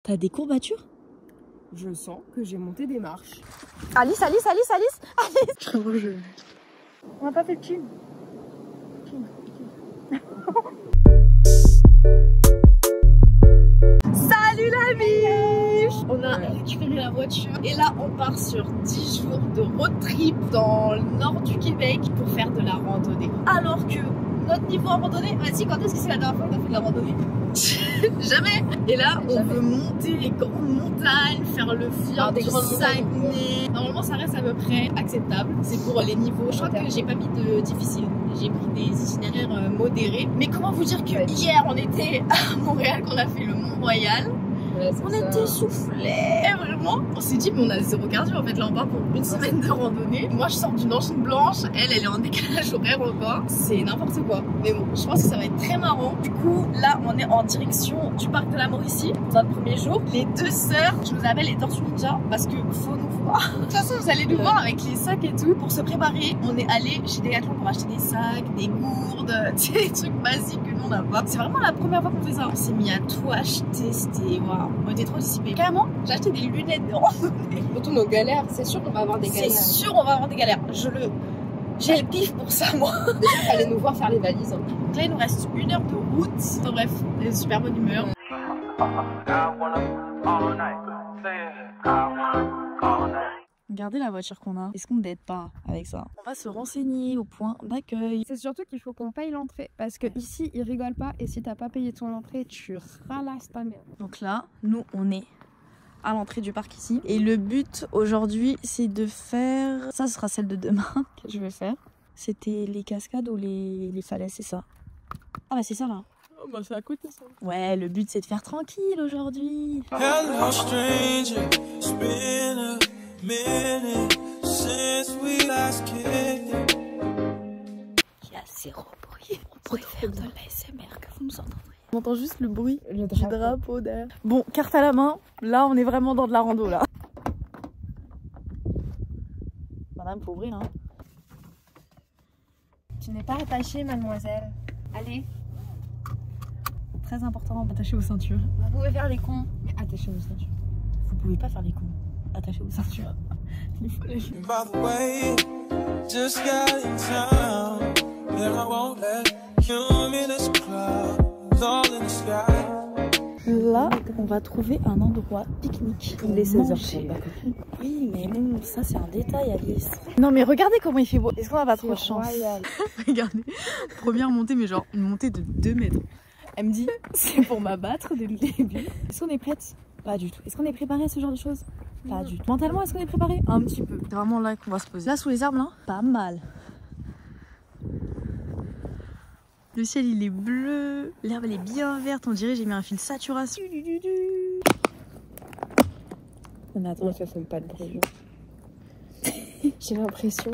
T'as des courbatures? Je sens que j'ai monté des marches. Alice. On n'a pas fait le chill. Salut la biche! On a récupéré la voiture et là on part sur 10 jours de road trip dans le nord du Québec pour faire de la randonnée. Alors que notre niveau en randonnée, vas-y, quand est-ce que c'est la dernière fois qu'on a fait de la randonnée? Jamais! Et là on veut monter les grandes montagnes, faire le fjord du Saguenay. Normalement ça reste à peu près acceptable, c'est pour les niveaux. Je crois que j'ai pas mis de difficile, j'ai pris des itinéraires modérés. Mais comment vous dire que hier on était à Montréal, qu'on a fait le Mont-Royal. Ouais, on était soufflés, vraiment. On s'est dit, mais on a zéro cardio en fait. Là, on part pour une semaine de randonnée. Moi, je sors d'une enchaîne blanche. Elle est en décalage horaire encore. C'est n'importe quoi. Mais bon, je pense que ça va être très marrant. Du coup, là, on est en direction du parc de la Mauricie pour notre premier jour. Les deux sœurs, je nous appelle les Tortues Ninja parce que faut nous voir. De toute façon, vous allez nous voir avec les sacs et tout. Pour se préparer, on est allé chez Decathlon pour acheter des sacs, des gourdes, des trucs basiques que nous on n'a pas. C'est vraiment la première fois qu'on fait ça. On s'est mis à tout acheter. C'était waouh. On était trop dissipés. Carrément, j'ai acheté des lunettes de randonnée. Surtout nos galères, c'est sûr qu'on va avoir des galères. C'est sûr on va avoir des galères. J'ai le pif pour ça moi. Déjà, fallait nous voir faire les valises. Donc là il nous reste 1 heure de route. Enfin bref, on est de super bonne humeur. Regardez la voiture qu'on a. Est-ce qu'on ne dette pas avec ça? On va se renseigner au point d'accueil. C'est surtout qu'il faut qu'on paye l'entrée. Parce que ici, ils rigolent pas. Et si t'as pas payé ton entrée, tu ralasses ta merde. Donc là, nous, on est à l'entrée du parc ici. Et le but aujourd'hui, c'est de faire... Ça, ce sera celle de demain que je vais faire. C'était les cascades ou les falaises, c'est ça. Ah bah c'est ça là. Oh bah c'est à côté ça. Ouais, le but c'est de faire tranquille aujourd'hui. Hello stranger, it's been a minute since we last kicked. Il y a zéro bruit. On pourrait faire de l'ASMR que vous nous entendrez. On entend juste le bruit du drapeau derrière. Bon, carte à la main. Là, on est vraiment dans de la rando là. Madame, faut ouvrir hein. Tu n'es pas attachée, mademoiselle. Allez. Très important, attachez vos ceintures. Vous pouvez faire les cons, mais attachez vos ceintures. Vous pouvez pas faire les cons, attachez vos ceintures. Il faut les... By the way, just got in town, and I won't let cumulus clouds all in the sky. Là, on va trouver un endroit pique-nique. Il est 16h30. Oui, mais bon, ça c'est un détail, Alice. Non, mais regardez comment il fait beau. Est-ce qu'on a pas trop de chance? Regardez, première montée, mais genre une montée de 2 mètres. Elle me dit, c'est pour m'abattre dès le début. Est-ce qu'on est prête? Pas du tout. Est-ce qu'on est préparé à ce genre de choses? Pas du tout. Mentalement, est-ce qu'on est préparé? Un petit peu. C'est vraiment là qu'on va se poser. Là, sous les arbres, là, pas mal. Le ciel, il est bleu. L'herbe, elle est bien verte. On dirait j'ai mis un fil saturation. Non, ça sonne pas de bruit. J'ai l'impression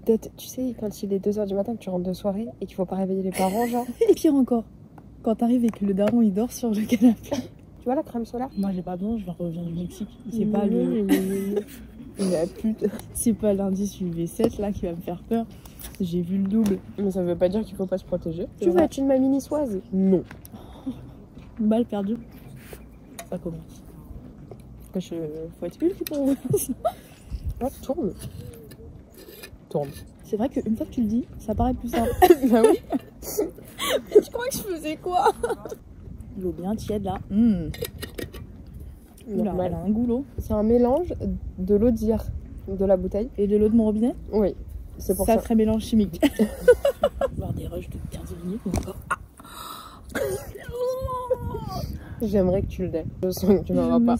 d'être, tu sais, quand il est 2h du matin, que tu rentres de soirée et qu'il faut pas réveiller les parents, genre. Et pire encore, quand t'arrives et que le daron il dort sur le canapé. Tu vois la crème solaire? Moi j'ai pas besoin, je reviens du Mexique. C'est pas le... La pute. C'est pas l'indice UV7 là qui va me faire peur. J'ai vu le double. Mais ça veut pas dire qu'il faut pas se protéger. Tu veux être une mamie niçoise? Non. Balle perdue. Ça commence. Faut être ultra pour vous. Oh, tourne. Tourne. C'est vrai qu'une fois que tu le dis, ça paraît plus simple. Bah oui. Mais tu crois que je faisais quoi? L'eau bien tiède là. Oula, elle a un goût l'eau. C'est un mélange de l'eau d'hier, de la bouteille. Et de l'eau de mon robinet? Oui, c'est pour ça. Sacré mélange chimique. Voir des rushs de 15 minutes encore. J'aimerais que tu le aies. Je sens que tu n'auras pas.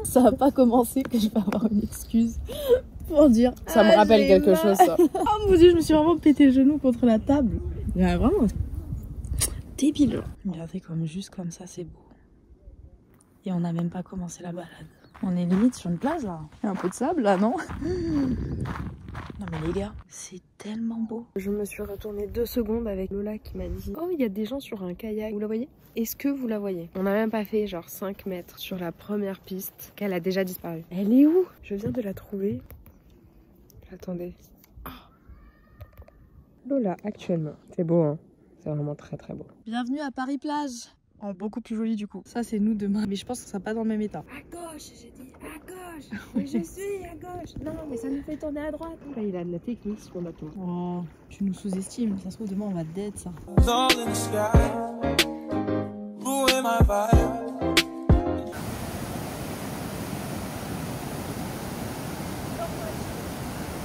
Ça n'a pas commencé que je vais avoir une excuse pour dire. Ça me rappelle quelque chose ça. Oh mon dieu, je me suis vraiment pété le genou contre la table. Vraiment débile. Regardez comme juste comme ça c'est beau. Et on n'a même pas commencé la balade. On est limite sur une plage là. Il y a un peu de sable là, non? Non mais les gars, c'est tellement beau. Je me suis retournée 2 secondes avec Lola qui m'a dit: oh, il y a des gens sur un kayak. Vous la voyez? Est-ce que vous la voyez? On n'a même pas fait genre 5 mètres sur la première piste qu'elle a déjà disparu. Elle est où? Je viens de la trouver. Attendez. Oh. Lola, actuellement. C'est beau, hein? C'est vraiment très très beau. Bienvenue à Paris Plage. en beaucoup plus joli du coup. Ça c'est nous demain, mais je pense que ça sera pas dans le même état. À gauche, j'ai dit à gauche. Mais je suis à gauche. Non, mais ça nous fait tourner à droite. Là, il a de la technique sur mon bateau. Oh, tu nous sous-estimes, ça se trouve demain on va dead ça. All in the sky, ruin my vibe.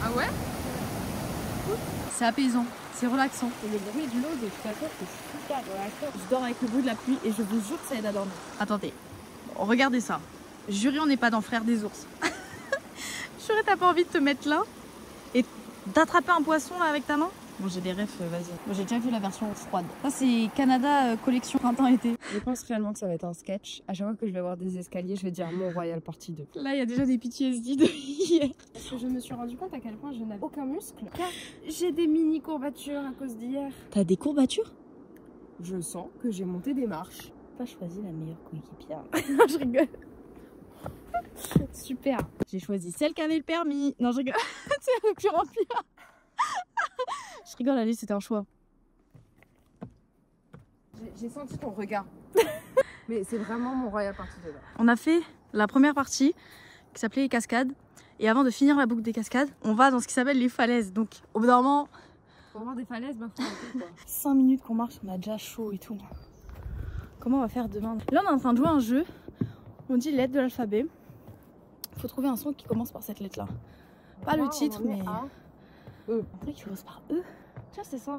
Ah ouais? C'est apaisant, c'est relaxant. Et le bruit de l'eau, de toute façon, c'est super relaxant. Je dors avec le bruit de la pluie et je vous jure que ça aide à dormir. Attendez, regardez ça. Juré, on n'est pas dans Frères des ours. Juré, t'as pas envie de te mettre là et d'attraper un poisson là avec ta main? Bon, j'ai des refs, vas-y. Moi, j'ai déjà vu la version froide. Ça, c'est Canada collection printemps-été. Je pense réellement que ça va être un sketch. À chaque fois que je vais voir des escaliers, je vais dire Mont-Royal partie 2. Là, il y a déjà des PTSD de hier. Parce que je me suis rendu compte à quel point je n'avais aucun muscle. Car j'ai des mini courbatures à cause d'hier. T'as des courbatures? Je sens que j'ai monté des marches. Pas choisi la meilleure coéquipière. Je rigole. Super. J'ai choisi celle qui avait le permis. Non, je rigole. C'est le plus rempli. Je rigole, allez, c'était un choix. J'ai senti ton regard. Mais c'est vraiment Mont-Royal partie 2 là. On a fait la première partie qui s'appelait les cascades. Et avant de finir la boucle des cascades, on va dans ce qui s'appelle les falaises. Donc, au bout d'un moment, Pour voir des falaises, bah faut monter, quoi. 5 minutes qu'on marche, on a déjà chaud et tout. Comment on va faire demain? Là, on est en train de jouer à un jeu. On dit lettre de l'alphabet. Il faut trouver un son qui commence par cette lettre-là. Pas le titre, mais... E. Un truc qui commence par E. Tiens, c'est ça.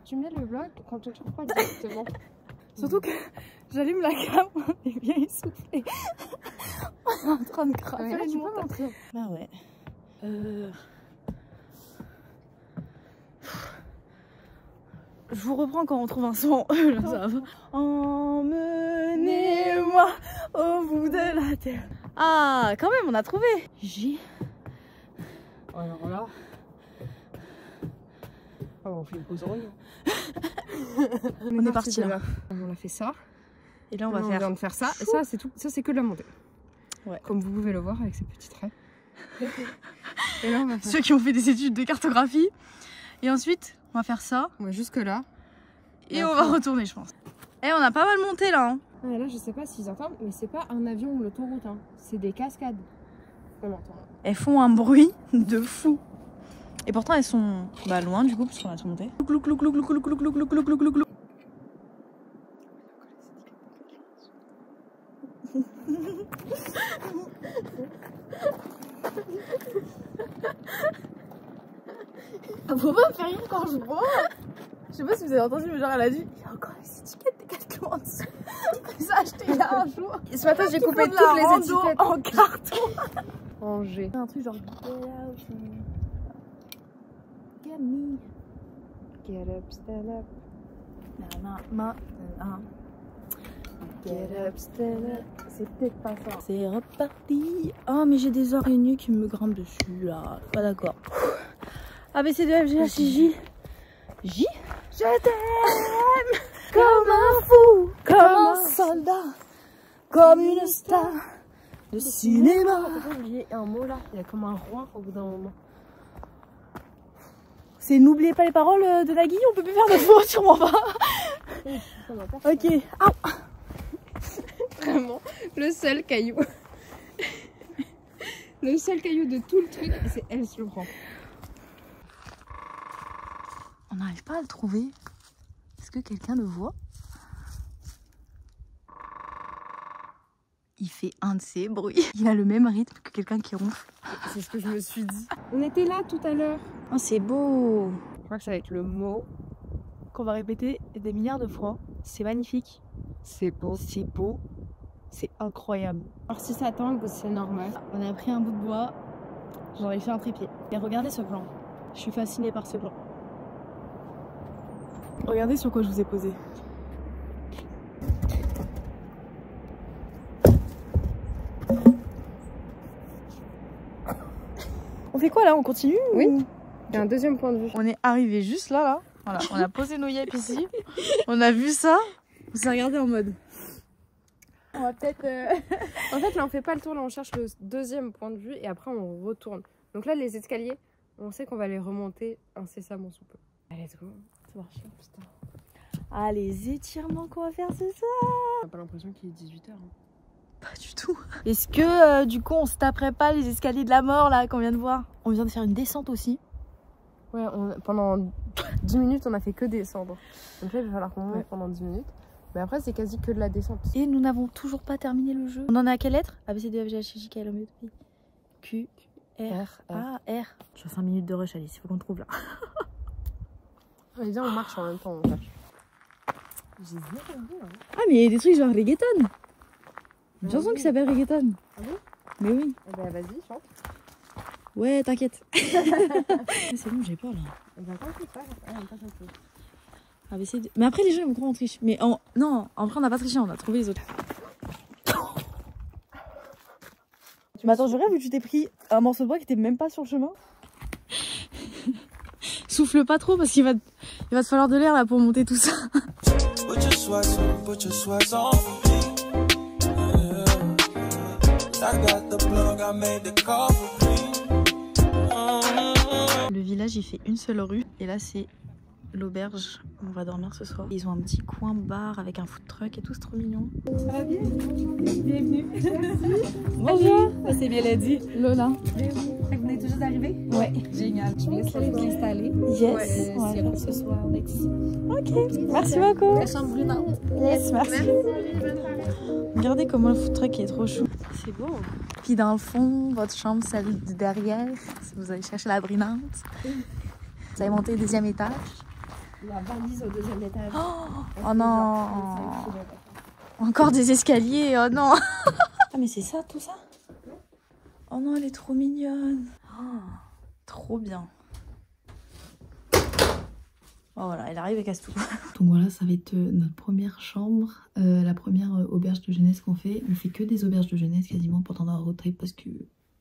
Tu mets le bloc quand on ne trouve pas directement. Surtout que j'allume la cam, on est bien essoufflé. On est en train de craquer. Là, tu peux montrer. Ah ouais. Je vous reprends quand on trouve un son. Là, ça va. Emmenez-moi au bout de la terre. Ah, quand même, on a trouvé. J. Alors là. Oh, on fait une pause oreille. On est parti là. On a fait ça. Et là, on va On faire. vient de faire ça. Et ça, c'est tout. Ça, c'est que de la montée. Ouais. Comme vous pouvez le voir avec ces petits traits. Et là, on va faire. Ceux qui ont fait des études de cartographie. Et ensuite, on va faire ça. Ouais, jusque là. Et on va retourner, je pense. Et on a pas mal monté là. Hein. Ah, et là, je sais pas s'ils entendent, mais c'est pas un avion ou l'autoroute. Hein. C'est des cascades. On entend. Elles font un bruit de fou. Et pourtant, elles sont loin du coup, parce qu'on a tout monté. Faut pas me faire rire quand je bois. Je sais pas si vous avez entendu, mais genre elle a dit il y a encore les étiquettes des Decathlon en dessous. Ça a acheté il y a un jour. Et ce matin, j'ai coupé toutes les étiquettes en carton. Rangées. Un truc genre get out, get me. Get up, stand up. Get up, stand up. C'est peut-être pas ça. C'est reparti. Oh, mais j'ai des araignées qui me grimpent dessus là. Pas d'accord. A, B, C, D, F, G, H, I, J. J. Je t'aime comme un fou, comme un soldat, comme une star de cinéma. J'ai oublié un mot là. Il y a comme un roi au bout d'un moment. C'est n'oubliez pas les paroles de Nagui, on peut plus faire de faute, sûrement pas. Ok. Ah. Vraiment, le seul caillou. Le seul caillou de tout le truc, c'est elle se le prend. On n'arrive pas à le trouver. Est-ce que quelqu'un le voit? Il fait un de ces bruits. Il a le même rythme que quelqu'un qui ronfle. C'est ce que je me suis dit. On était là tout à l'heure. Oh, c'est beau. Je crois que ça va être le mot. Qu'on va répéter des milliards de fois. C'est magnifique. C'est beau. C'est beau. C'est incroyable. Alors si ça tangue, c'est normal. On a pris un bout de bois. J'en ai fait un trépied. Et regardez ce plan. Je suis fascinée par ce plan. Regardez sur quoi je vous ai posé. On fait quoi là? On continue? Oui. Il y a un deuxième point de vue. On est arrivé juste là. Voilà, on a posé nos yeux ici. On a vu ça. On s'est regardé en mode. On va peut-être. En fait, là, on fait pas le tour. Là, on cherche le deuxième point de vue et après, on retourne. Donc là, les escaliers, on sait qu'on va les remonter incessamment sous peu. Allez, let's go. Ça marche. Putain. Ah, les étirements qu'on va faire ce soir. T'as pas l'impression qu'il est 18h hein. Pas du tout. Est-ce que du coup on se taperait pas les escaliers de la mort là qu'on vient de voir? On vient de faire une descente aussi. Ouais, pendant 10 minutes on a fait que descendre. Donc là il va falloir qu'on monte pendant 10 minutes. Mais après c'est quasi que de la descente. Et nous n'avons toujours pas terminé le jeu. On en est à quelle lettre? A, B, C, D, F, G, H, I, J, K, L, M, N, O, P, Q, R. Ah, R. Je fais 5 minutes de rush, Alice, il faut qu'on trouve là. Allez viens on marche en même temps, on cherche. J'ai zéro idée hein. Ah mais il y a des trucs genre reggaeton. Une chanson qui s'appelle reggaeton. Ah bon? Mais oui. Eh ben vas-y chante. Ouais, t'inquiète. C'est bon, j'ai peur là. Eh ben quand tu passes, on passe un peu. Ah, mais après les gens ils vont croire qu'on triche. Mais non, en vrai on n'a pas triché, on a trouvé les autres. Mais attends, je rêve où tu t'es pris un morceau de bois qui était même pas sur le chemin. Souffle pas trop parce qu'il va te falloir de l'air là pour monter tout ça. Put your sweats on me. Yeah. I got the plug, I made the call for me. Le village il fait une seule rue et là c'est l'auberge où on va dormir ce soir. Ils ont un petit coin bar avec un food truck et tout, c'est trop mignon. Ça va bien? Bienvenue. Bonjour. C'est bien l'a dit. Lola. Vous venez tout juste d'arriver? Ouais. Génial. Je vous laisse aller vous installer. Yes. S'il y a quoi que ce soit, on est ici. Ok. Merci beaucoup. La chambre brûlante. Yes, merci. Regardez comment le food truck est trop chou. C'est beau. Puis dans le fond, votre chambre, celle du derrière, si vous allez chercher la brunante. Vous allez monter au 2e étage. La valise au 2e étage. Oh non. Encore des escaliers, oh non. Ah mais c'est ça, tout ça? Oh non, elle est trop mignonne. Oh, trop bien. Oh voilà, elle arrive et casse tout. Donc voilà, ça va être notre première chambre, la première auberge de jeunesse qu'on fait. On fait que des auberges de jeunesse quasiment pendant notre road trip parce que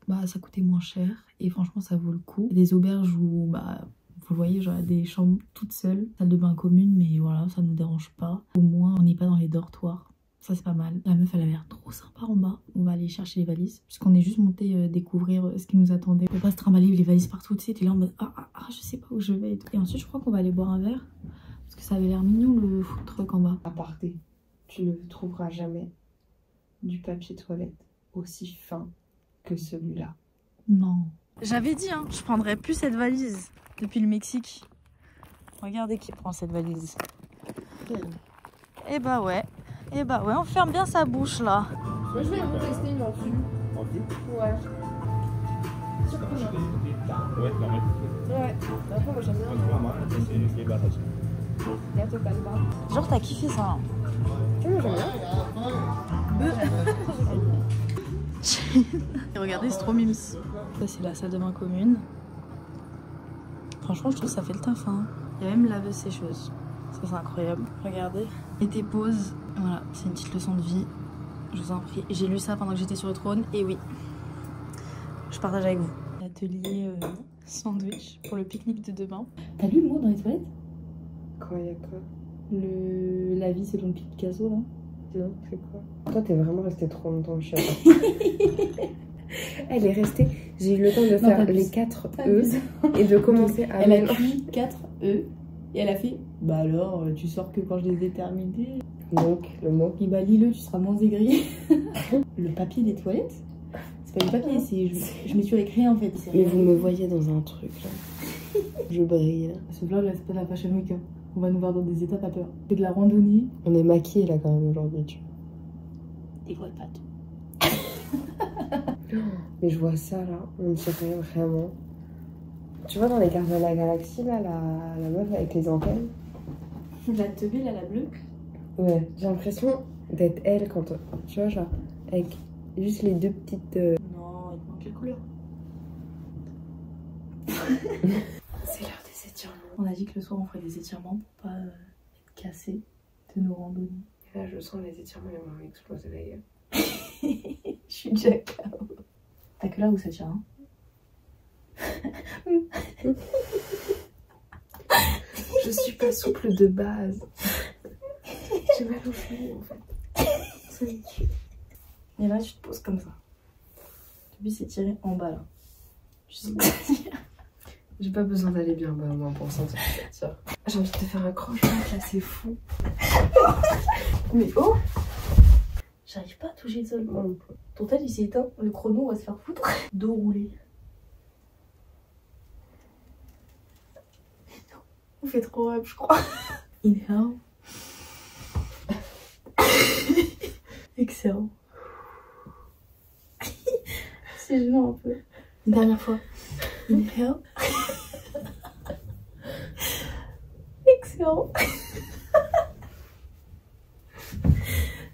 bah, ça coûtait moins cher et franchement ça vaut le coup. Des auberges où bah, vous voyez, genre des chambres toutes seules, salle de bain commune, mais voilà, ça ne nous dérange pas. Au moins on n'est pas dans les dortoirs. Ça c'est pas mal. La meuf elle a l'air trop sympa en bas. On va aller chercher les valises. Puisqu'on est juste monté découvrir ce qui nous attendait. On peut pas se trimballer les valises partout, tu sais. T'es là en mode je sais pas où je vais et tout. Et ensuite je crois qu'on va aller boire un verre. Parce que ça avait l'air mignon le food truck en bas. Aparté, tu ne trouveras jamais du papier toilette aussi fin que celui-là. Non. J'avais dit hein, je prendrais plus cette valise depuis le Mexique. Regardez qui prend cette valise. Et bah ouais. Et bah ouais, on ferme bien sa bouche là. Moi je vais en tester une en dessus. En dessous? Ouais. Ouais, quand même. Ouais. Après moi j'aime bien. C'est les barrages. Gâteau calma. Genre t'as kiffé ça hein. Tu vois, j'aime bien. Regardez, c'est trop mimes. Ça c'est la salle de bain commune. Franchement je trouve que ça fait le taf hein. Il y a même laveuse sécheuse. Ça c'est incroyable. Regardez. Et tes pauses. Voilà, c'est une petite leçon de vie. Je vous en prie. J'ai lu ça pendant que j'étais sur le trône. Et oui, je partage avec vous. L'atelier sandwich pour le pique-nique de demain. T'as lu le mot dans les toilettes? Quoi, y'a quoi? La vie selon Picasso là. Non, c'est quoi? Toi, t'es vraiment resté trop longtemps, je sais pas. Elle est restée. J'ai eu le temps de faire les 4 E et de commencer à. Elle a écrit 4 E et elle a fait. Bah alors, tu sors que quand je les ai terminés. Donc, le mot. Et bah lis-le, tu seras moins aigri. Le papier des toilettes? C'est pas du papier, c'est. Je me suis réécrit en fait. Mais vous me voyez dans un truc là. Je brille là. Ce vlog là, c'est pas la Fashion Week. Hein. On va nous voir dans des états à peur. C'est de la randonnée. On est maquillés là quand même aujourd'hui, tu vois. Des grosses pattes. Mais je vois ça là, on ne sait rien vraiment. Tu vois dans les cartes de la galaxie là, la meuf avec les antennes? La teubée là, la bleue? Ouais, j'ai l'impression d'être elle quand tu vois, genre avec juste les deux petites. Non, il te manque quelle couleur? C'est l'heure des étirements. On a dit que le soir on ferait des étirements pour pas être cassés de nos randonnées. Et là, je sens les étirements, ils vont exploser la gueule. Je suis déjà KO. T'as que là où ça tire, hein? Je suis pas souple de base. J'ai mal au genou en fait. Ça me tue. Et là, tu te poses comme ça. Le but, c'est tirer en bas là. Je sais pas dire. J'ai pas besoin d'aller bien bas moi pour sentir ça. J'ai envie de te faire un croche-patte là, c'est fou. Mais oh! J'arrive pas à toucher le sol. Ton tel il s'est éteint, le chrono va se faire foutre. Dos roulé. On fait trop rap, je crois. Inhale. Excellent. C'est gênant un peu. Une dernière fois. Inhale. Excellent.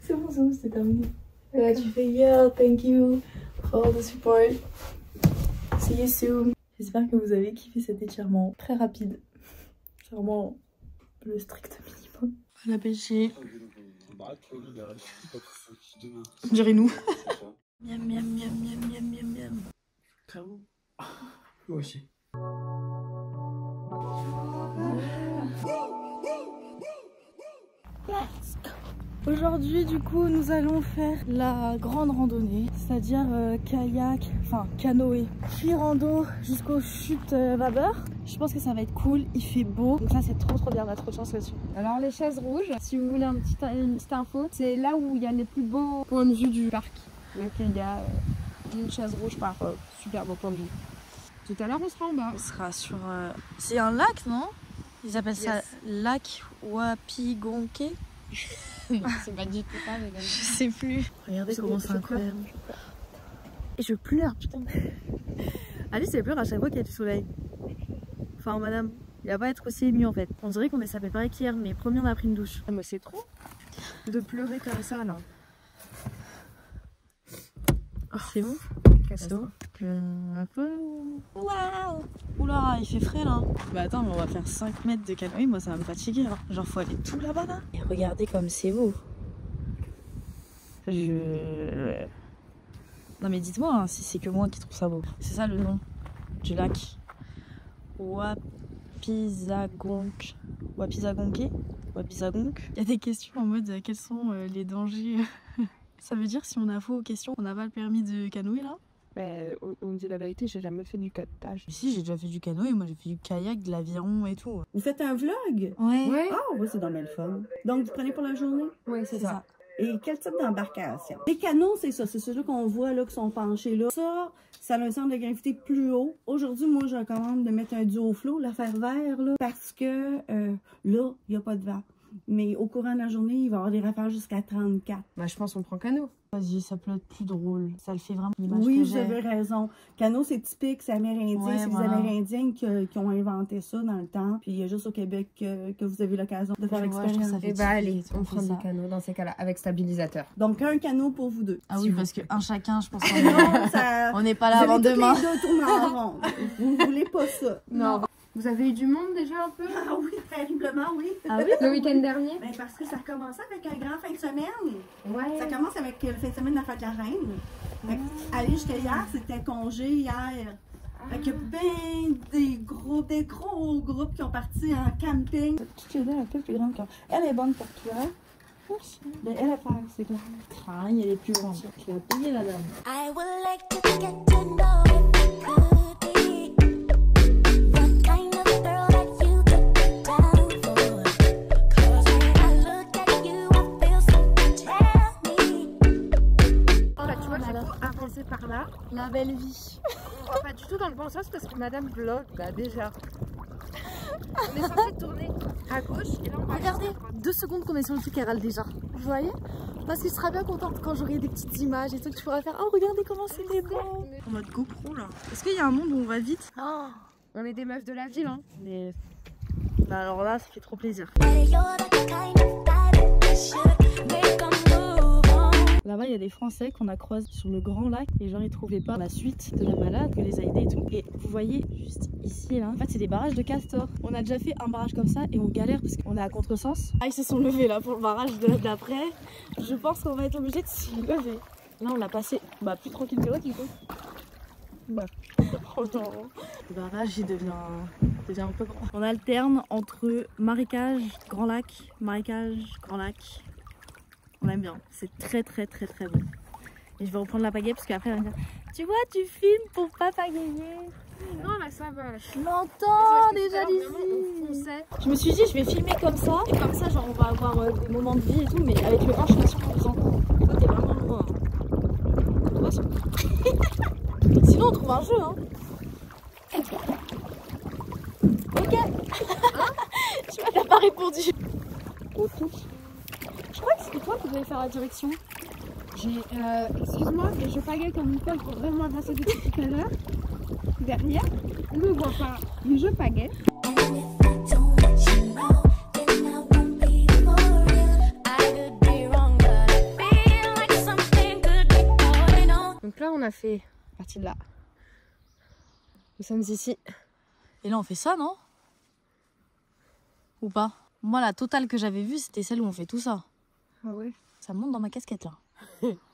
C'est bon, c'est terminé. Et là, tu fais yeah, thank you for all the support. See you soon. J'espère que vous avez kiffé cet étirement très rapide. C'est vraiment le strict minimum. La pêcher. On dirait nous. Miam miam miam miam miam miam miam. Clairement. Moi aussi. Let's go. Aujourd'hui, du coup, nous allons faire la grande randonnée, c'est-à-dire kayak, enfin canoë, puis rando jusqu'aux chutes vapeur. Je pense que ça va être cool, il fait beau, donc ça c'est trop bien, on a trop de chance là-dessus. Alors les chaises rouges, si vous voulez une petite info, c'est là où il y a les plus beaux points de vue du parc. Donc il y a une chaise rouge par super beau point de vue. Tout à l'heure on sera en bas. On sera sur... C'est un lac, non? Ils appellent ça lac Wapigonke. C'est pas du tout ça, les gars. Je sais plus. Regardez comment c'est incroyable. Et je pleure, putain. Alice elle pleure à chaque fois qu'il y a du soleil. Enfin madame, il va pas être aussi ému en fait. On dirait qu'on est sapé pareil qu'hier, mais premier on a pris une douche. Ah, mais c'est trop de pleurer comme ça là. Oh, c'est bon? C'est bon? Un peu. Waouh! Oula, il fait frais là. Bah attends, mais on va faire 5 mètres de canoë, moi ça va me fatiguer. Hein. Genre faut aller tout là-bas là. Et regardez comme c'est beau. Non mais dites-moi hein, si c'est que moi qui trouve ça beau. C'est ça le nom du lac. Wapizagonk. Wapizagonke. Wapizagonk. Il y a des questions en mode quels sont les dangers. Ça veut dire si on a faux aux questions, on n'a pas le permis de canoë là? Mais on dit la vérité, j'ai jamais fait du canotage. Si, j'ai déjà fait du canoë, moi j'ai fait du kayak, de l'aviron et tout. Vous faites un vlog? Ouais. Ah, oui, c'est dans le fun. Donc, vous prenez pour la journée? Oui, C'est ça. Et quel type d'embarcation? Les canaux, c'est ça. C'est ceux-là qu'on voit là, qui sont penchés là. Ça a un centre de gravité plus haut. Aujourd'hui, moi, je recommande de mettre un duo flow, la faire vert, là, parce que là, il n'y a pas de vent. Mais au courant de la journée, il va y avoir des rafales jusqu'à 34. Bah je pense qu'on prend canot. Vas-y, ça peut être plus drôle. Ça le fait vraiment l'image Oui, que vous j'ai. avez raison. Canot, c'est typique, c'est amérindien. Ouais, c'est voilà. les Amérindiens qui ont inventé ça dans le temps. Puis il y a juste au Québec que vous avez l'occasion de faire Je vois, je trouve l'expérience. ça fait Et bah allez, on fait prend ça. des canots dans ces cas-là, avec stabilisateur. Donc, un canot pour vous deux. Ah s'il oui, vous parce que plaît. un chacun, je pense Non, ça... on n'est pas Vous là avez avant toutes demain. les deux tourner en rond. Vous voulez pas ça? Non. Vous avez eu du monde déjà un peu? Ah oui, terriblement, oui. Ah oui? Le week-end dernier? Ben, parce que ça a commencé avec un grand fin de semaine. Ouais. Ça commence avec le fin de semaine de la fête de la reine. Fait que, aller jusqu'à hier, c'était congé hier. Fait qu'il y a ben des gros groupes qui ont parti en camping. Toutes les deux un peu plus grandes que... Elle est bonne pour toi. Merci. Ben, elle est pas, c'est clair. Ah, il y a les plus grands. Tu vas payer la dame. I would like to get to know if you could be the kind of girl that you could be down for. 'Cause when I look at you, I feel something tell me. Oh bah tu vois, je suis intéressée par là. La belle vie. Oh, pas du tout dans le bon sens parce que madame vlog là déjà. On est censé tourner à gauche et là on va Regardez, 2 secondes qu'on est sur le truc, elle râle déjà. Vous voyez? Parce qu'il sera bien content quand j'aurai des petites images et tout que tu pourras faire. Oh, regardez comment c'était beau! En mode GoPro là. Est-ce qu'il y a un monde où on va vite? Oh, on est des meufs de la ville hein. Mais... Bah alors là, ça fait trop plaisir. But you're the kind of guy that should make a move on. Là-bas, il y a des Français qu'on a croisés sur le Grand Lac. Les gens, ils trouvaient pas la suite de la balade, que les a aidés et tout. Et vous voyez, juste ici, là, en fait, c'est des barrages de castors. On a déjà fait un barrage comme ça et on galère parce qu'on est à contresens. Ah, ils se sont levés là pour le barrage d'après. Je pense qu'on va être obligé de se lever. Là, on l'a passé plus tranquille que l'autre, du coup. Bah, oh non. Le barrage, il devient un peu grand. On alterne entre marécage, grand lac, marécage, grand lac. On aime bien, c'est très bon. Et je vais reprendre la pagaie parce qu'après elle va me dire tu vois, tu filmes pour pas pagayer. Non, là, ça va. Là. Je m'entends déjà Vraiment, d'ici. on fonçait. Je me suis dit, je vais filmer comme ça. Et comme ça, genre, on va avoir des moments de vie et tout. Mais avec le 1, je suis pas sûre qu'on vous entend. Toi, t'es vraiment loin. Toi, sinon, on trouve un jeu, hein. Ok. Tu m'as pas répondu. Je crois que c'était toi qui devais faire la direction. Excuse-moi, mais je pagaie comme une folle pour vraiment avancer depuis tout à l'heure. Derrière, on ne voit pas, mais je pagaie. And if I don't let you know, then I won't be for real. I could be wrong, but I feel like something could be going on. Donc là, on a fait partie de là. Nous sommes ici. Et là, on fait ça, non? Ou pas? Moi, la totale que j'avais vue, c'était celle où on fait tout ça. Ah ouais. Ça monte dans ma casquette, là.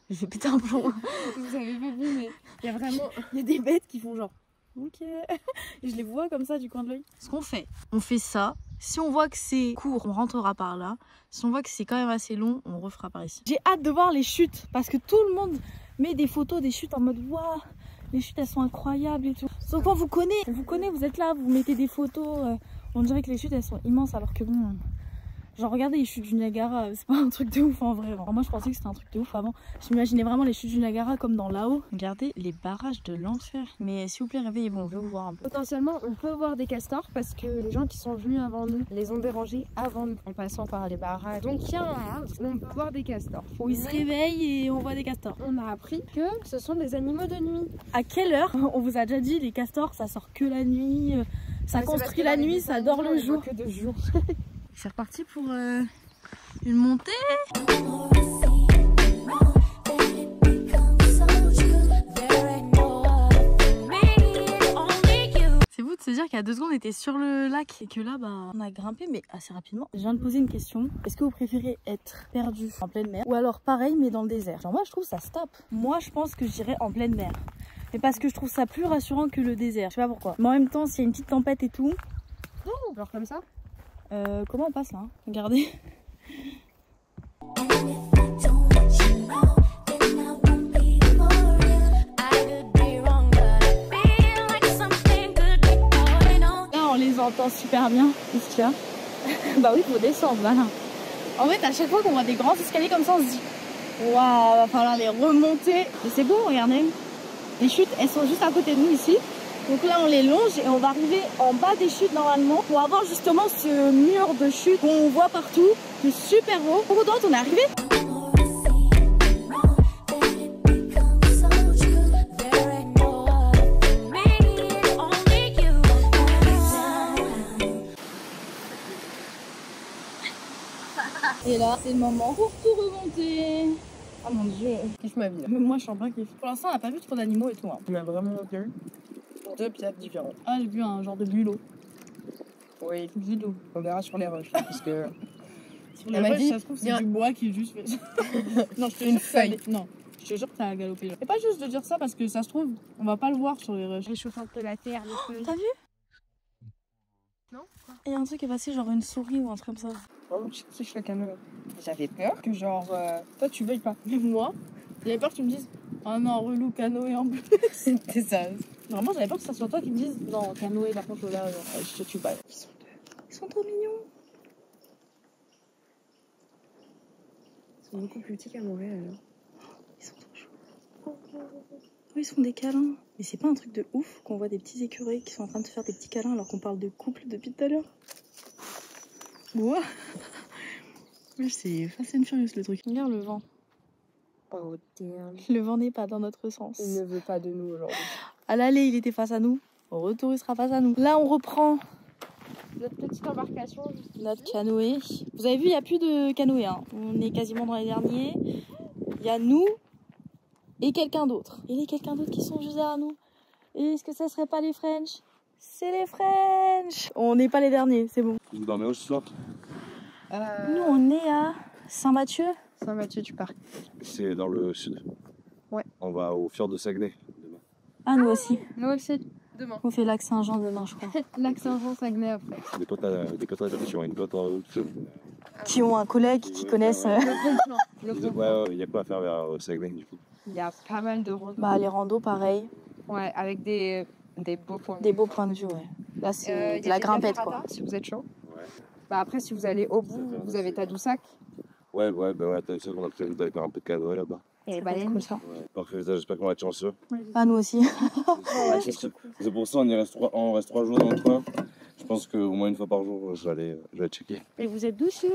Je vais péter un plomb. Vous avez pas vu, mais il y a vraiment. Il y a des bêtes qui font genre ok. Et je les vois comme ça du coin de l'œil. Ce qu'on fait, on fait ça. Si on voit que c'est court, on rentrera par là. Si on voit que c'est quand même assez long, on refera par ici. J'ai hâte de voir les chutes parce que tout le monde met des photos des chutes en mode waouh, les chutes elles sont incroyables et tout. Sauf quand vous connaissez, vous êtes là, vous mettez des photos. On dirait que les chutes elles sont immenses alors que bon. Genre regardez les chutes du Niagara, c'est pas un truc de ouf en vrai. Alors, moi je pensais que c'était un truc de ouf avant. Je m'imaginais vraiment les chutes du Niagara comme dans là-haut. Regardez les barrages de l'enfer. Mais s'il vous plaît réveillez-vous, on veut vous voir un peu. Potentiellement, on peut voir des castors parce que les gens qui sont venus avant nous les ont dérangés avant nous en passant par les barrages. Donc il y a un on peut voir des castors. Où ils se réveillent et on voit des castors. On a appris que ce sont des animaux de nuit. À quelle heure? On vous a déjà dit les castors ça sort que la nuit, ça construit la nuit, ça dort le jour. Que de jour. C'est reparti pour une montée. C'est vous de se dire qu'il y a 2 secondes on était sur le lac et que là bah on a grimpé mais assez rapidement. Je viens de poser une question. Est-ce que vous préférez être perdu en pleine mer ou alors pareil mais dans le désert? Genre moi je trouve ça se tape. Moi je pense que j'irais en pleine mer. Mais parce que je trouve ça plus rassurant que le désert. Je sais pas pourquoi. Mais en même temps s'il y a une petite tempête et tout. Oh, genre comme ça. Comment on passe là? Regardez. Là on les entend super bien. Qu'est-ce qu'il y a? Bah oui, il faut descendre, voilà. En fait, à chaque fois qu'on voit des grands escaliers comme ça, on se dit waouh, va falloir les remonter. Mais c'est beau, regardez. Les chutes, elles sont juste à côté de nous ici. Donc là, on les longe et on va arriver en bas des chutes normalement pour avoir justement ce mur de chute qu'on voit partout, qui est super haut. Pour autant, on est arrivé. Et là, c'est le moment pour tout remonter. Oh mon dieu, Kiffe ma vie là. moi je suis en plein kiff. Pour l'instant, on n'a pas vu trop d'animaux et tout. Hein. On a vraiment bu 2 pièces différentes. Ah, j'ai bu un genre de bulot. Oui, Du d'eau. on verra sur les roches parce que. Sur Elle m'a dit, ça se trouve, il y a- c'est du bois qui est juste fait. Non, je te Une jure que ça a- feuille. Non, je te jure que ça a galopé. Et pas juste de dire ça parce que ça se trouve, on va pas le voir sur les rushs. Réchauffante de la terre, les feuilles. T'as vu? Non. Il y a un truc qui est passé, genre une souris ou un truc comme ça. Vraiment, je sais le canot. J'avais peur que genre toi tu veuilles pas. Mais moi, j'avais peur que tu me dises oh non, relou canoë en plus. C'était ça. Vraiment, j'avais peur que ça soit toi qui me dise non, canoë par contre là, genre, je te tue pas. Ils sont trop mignons. Ils sont beaucoup plus petits qu'à Montréal. Ils sont trop chauds. Oh, ils se font des câlins. Mais c'est pas un truc de ouf qu'on voit des petits écureuils qui sont en train de se faire des petits câlins alors qu'on parle de couple depuis tout à l'heure. Ouah. Ouais, c'est Fast and Furious le truc. Regarde le vent. Oh damn. Le vent n'est pas dans notre sens. Il ne veut pas de nous aujourd'hui. À l'aller, il était face à nous. Au retour, il sera face à nous. Là, on reprend Notre petite embarcation. notre canoë. Vous avez vu, il n'y a plus de canoë. Hein. On est quasiment dans les derniers. Il y a nous et quelqu'un d'autre. Et les quelqu'un d'autre qui sont juste derrière nous. Et est-ce que ça serait pas les French? C'est les French. On n'est pas les derniers, c'est bon. Vous dormez où ce soir? Nous, on est à Saint-Mathieu. Saint-Mathieu du Parc. C'est dans le sud. Ouais. On va au fjord de Saguenay demain. Ah, nous aussi. Nous aussi, demain. On fait lac Saint-Jean demain, je crois. Lac Saint-Jean, Saguenay après. Des potes qui ont une pote en route. Qui ont un collègue qui connaissent Le Ouais, ouais, il y a quoi à faire vers Saguenay du coup. Il y a pas mal de routes. bah, les randos, pareil. Ouais, avec des des beaux points. Des beaux points de vue, ouais. Là, c'est de la grimpette, quoi. Si vous êtes chaud. Ouais. Bah après, si vous allez au bout, vous avez Tadoussac. Ouais, t'as ça qu'on a prévu d'aller faire un peu de canoë là-bas. Et les baleines. Cool, ça. Ouais. Parfait, j'espère qu'on va être chanceux. Ah, nous aussi. C'est pour ça on reste 3 jours dans le train. Je pense qu'au moins une fois par jour, je vais aller checker. Et vous êtes d'où chez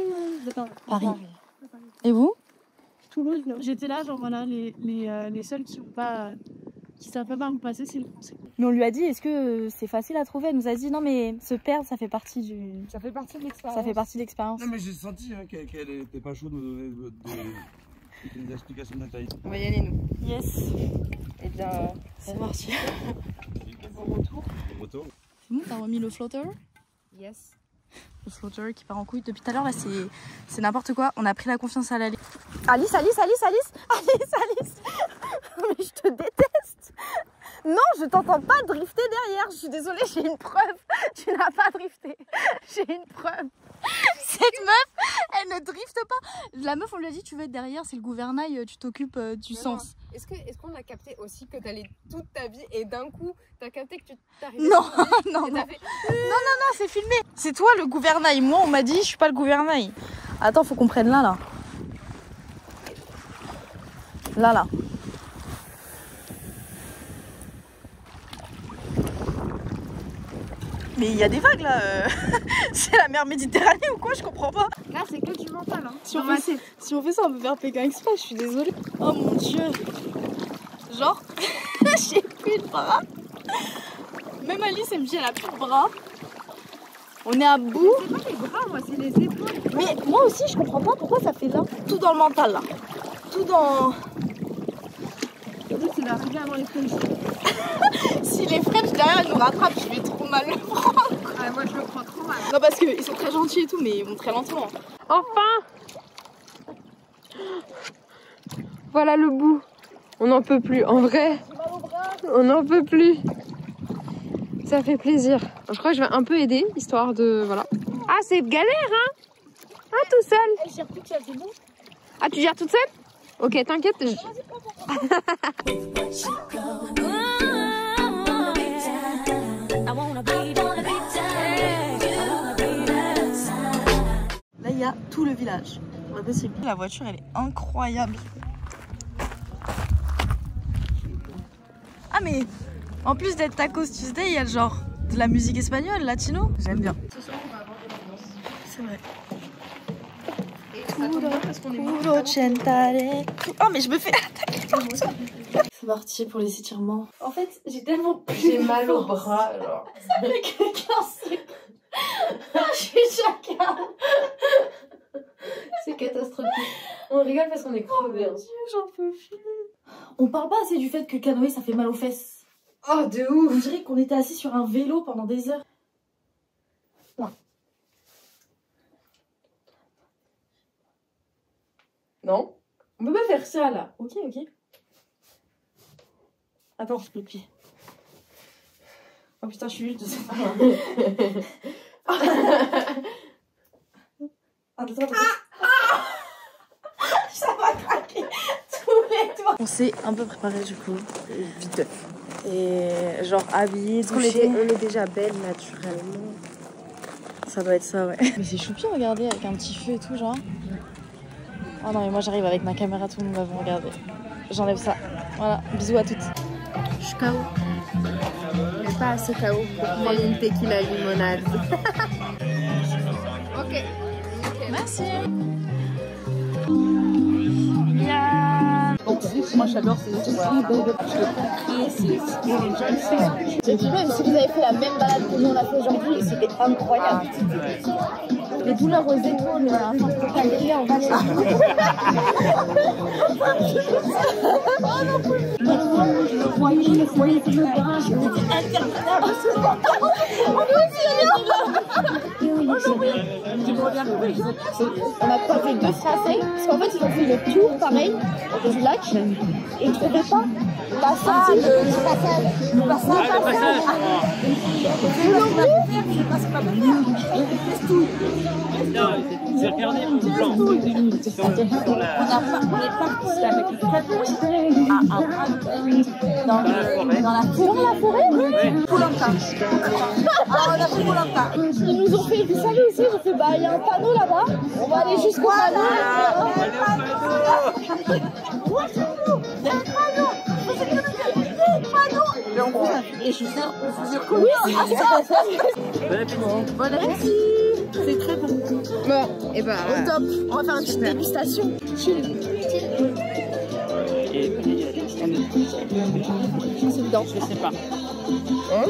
Paris. Et vous? Toulouse. J'étais là, genre voilà, les seuls qui savent pas par où passer, c'est le français. Mais on lui a dit, est-ce que c'est facile à trouver? Elle nous a dit, non mais se perdre, ça fait partie de l'expérience. Non mais j'ai senti qu'elle était pas chaude de me donner des explications détaillées. On va y aller, nous. Yes. Et bien, C'est parti. bon retour. Retour. C'est bon, t'as remis le floater? Yes. Le floater qui part en couille. Depuis tout à l'heure, là, c'est n'importe quoi. On a pris la confiance à l'aller. Alice. Mais je te déteste. Non, je t'entends pas drifter derrière. Je suis désolée, j'ai une preuve. Tu n'as pas drifté. J'ai une preuve. Cette meuf, elle ne drifte pas. La meuf, on lui a dit, tu veux être derrière, c'est le gouvernail, tu t'occupes du sens. Est-ce qu'on a capté aussi que t'allais toute ta vie et d'un coup, t'as capté que tu t'arrivais Non, non, non, c'est filmé. C'est toi le gouvernail. Moi, on m'a dit, je suis pas le gouvernail. Attends, faut qu'on prenne là. Là. Mais il y a des vagues là. C'est la mer Méditerranée ou quoi? Je comprends pas. Là, c'est que du mental. Hein. Si on fait ça, on peut faire Pékin Express. Je suis désolée. Oh mon dieu. Genre, j'ai plus de bras. Même Alice, elle me dit, elle a plus de bras. On est à bout. C'est pas les bras, moi, c'est les épaules. Mais moi aussi, je comprends pas pourquoi ça fait là. Tout dans le mental là. Tout dans. C'est l'arrivée avant les French. Si les French derrière elles nous rattrapent, je vais trop mal le prendre. Ah, moi, je le prends trop mal. Non, parce qu'ils sont très gentils et tout, mais ils vont très lentement. Enfin! Voilà le bout. On n'en peut plus. En vrai, on n'en peut plus. Ça fait plaisir. Je crois que je vais un peu aider, histoire de... Voilà. Ah, c'est galère, hein? Ah, tout seul. Elle gère toute seule, c'est bon? Ah, tu gères toute seule? Ok, t'inquiète. Là, il y a tout le village. Pas possible. La voiture, elle est incroyable. Ah, mais en plus d'être Tacos Tuesday, il y a genre de la musique espagnole, latino. J'aime bien. C'est vrai. Oh, mais je me fais attaquer partout. C'est parti pour les étirements. En fait, j'ai tellement J'ai mal au bras, alors. Je suis chacal. C'est catastrophique. On rigole parce qu'on est crevés. J'en peux plus. On parle pas assez du fait que le canoë, ça fait mal aux fesses. Oh, de ouf. On dirait qu'on était assis sur un vélo pendant des heures. Non, on peut pas faire ça là. Ok. Attends, le pied. Oh putain, je suis juste de cette Attends. Ça va craquer tous les doigts. On s'est un peu préparé du coup, vite. Et genre habillé, douché. On est déjà belle naturellement. Ça doit être ça, ouais. Mais c'est choupi, regardez, avec un petit feu et tout, genre. Oh non, mais moi j'arrive avec ma caméra, tout le monde va vous regarder. J'enlève ça. Voilà, bisous à toutes. Je suis KO. Mais pas assez KO pour prendre une tequila limonade. Ok. Merci. Yeah. Bon, moi j'adore ces voilà. Si vous avez fait la même balade que nous on a fait aujourd'hui, c'était incroyable. Les douleurs aux épaules, enfin, faut pas les on va les... Je voyais tout le terrain, je me dis interminable. On a croisé deux Français, parce qu'en fait ils ont fait le tour pareil du lac et ils ne trouvaient pas la sortie, le passage. Le passage. Je passe pas bien. C'est regardez en blanc. Sur la... On est parti avec le cadeau dans la forêt. Koh-Lanta. Ah, on a pris Koh-Lanta. Ils nous ont fait, vous savez aussi, ils ont fait, bah il y a un panneau là-bas, on va aller jusqu'au panneau. Et en gros, et je sais, on faisait quoi? Bon appétit. C'est très bon. Bon, et bah. Au top. On va faire une petite dégustation. Chill. C'est dedans. Je sais pas. Hein?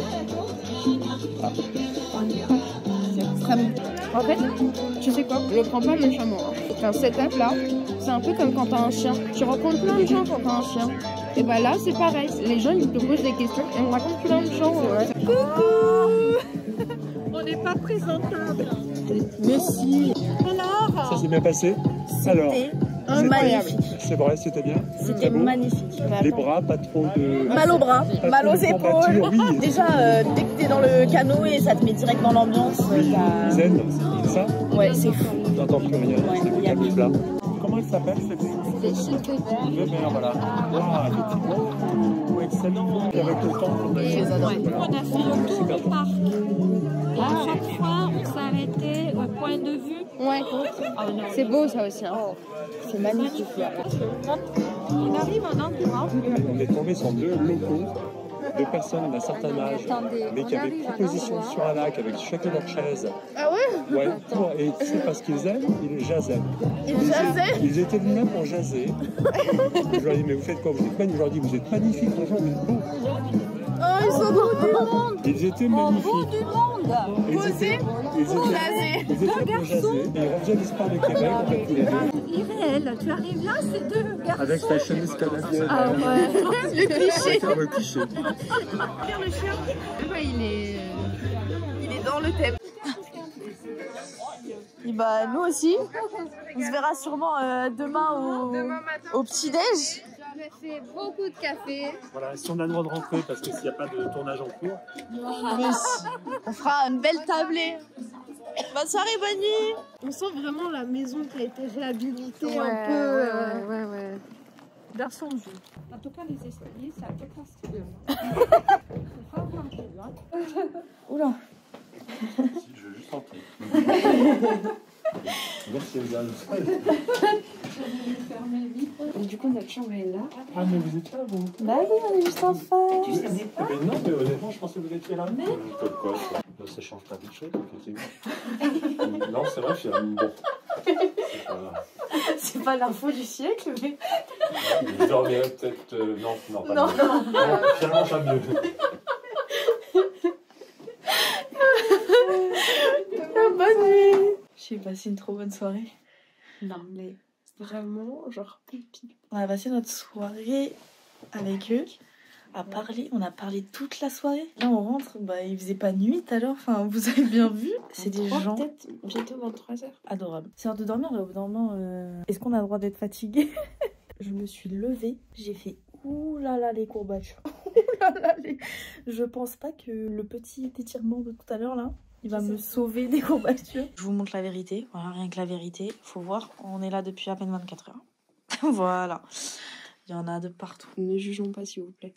Très bon. En fait, tu sais quoi? Je le prends pas méchamment. Hein. Un setup là, c'est un peu comme quand t'as un chien. Tu rencontres plein de gens quand t'as un chien. Et bah là, c'est pareil. Les gens ils te posent des questions et on raconte plein de gens. Coucou. On n'est pas présentable. Mais si. Alors. Ça s'est bien passé? Alors, Magnifique. c'est vrai, c'était bien? C'était magnifique. Les bras, pas trop de... Mal aux bras, mal aux épaules. Oui. Déjà, dès que t'es dans le canot et ça te met direct dans l'ambiance. Oui, zen, c'est ça? Ouais, c'est fou. T'entends plus rien, c'est le tapis plat. Comment elle s'appelle cette fille? C'est Chilkever. Weber, voilà. Ah, effectivement. Excellent. Et avec le temps qu'on a eu. On a fait le tour du parc. Et à chaque fois, on s'arrêtait au point de vue. Ouais, c'est beau ça aussi. Hein. C'est magnifique. On arrive en endroit. On est tombé sur deux locaux de personnes d'un certain âge, mais qui avaient pris position sur un lac avec chacun leur chaise. Ah ouais? Ouais, et tu sais pas ce qu'ils aiment, ils jasaient. Ils jasaient? Ils étaient venus pour jaser. Je leur ai dit, mais vous faites quoi? Vous êtes magnifiques. Je leur ai dit, vous êtes magnifiques, franchement, vous êtes beaux. Oh, ils sont beaux du monde. Ils étaient magnifiques. Du monde. Ils étaient pour jaser. Et ils reviennent l'histoire de Québec, en fait, tous les deux. Irréel, tu arrives là, c'est deux garçons. Avec sa chemise canadienne. Ah ouais. Le cliché. Avec le cliché. Regarde le chien. Il est dans le thème. Et bah nous aussi, on se verra sûrement demain au petit-déj. J'avais fait beaucoup de café. Voilà, si on a le droit de rentrer, parce que s'il n'y a pas de tournage en cours. On fera une belle tablée. Bonne soirée, bonne nuit. On sent vraiment la maison qui a été réhabilitée un peu. Ouais. Dans son jeu. En tout cas, les escaliers, c'est un peu casse-gueule. Oula. Si, je veux juste entrer. Merci, Yann. Du coup, notre chambre est là. Ah, mais vous êtes là, vous? Bah oui, on est juste en face. Tu savais pas? Non, mais honnêtement, je pensais que vous étiez là. Comme quoi, ça change pas de choses, effectivement. Non, c'est vrai, finalement, bon. C'est pas l'info du siècle, mais... Vous dormirez peut-être... non, pas mieux. Finalement, pas mieux. Bonne nuit. J'ai passé une trop bonne soirée. Non, mais vraiment, genre, pipi. On a passé notre soirée avec eux à parler. On a parlé toute la soirée. Là, on rentre, bah, il faisait pas nuit tout à l'heure. Enfin, vous avez bien vu. C'est des gens... Peut-être bientôt 23h. Adorables. C'est l'heure de dormir, là, au bout d'un moment, est-ce qu'on a le droit d'être fatigué? Je me suis levée, j'ai fait ouh là là les courbatures. Ouh là là les... Je pense pas que le petit étirement de tout à l'heure là, il va me sauver des courbatures. Je vous montre la vérité, voilà, rien que la vérité. Faut voir, on est là depuis à peine 24 heures. Voilà, il y en a de partout. Ne jugeons pas s'il vous plaît.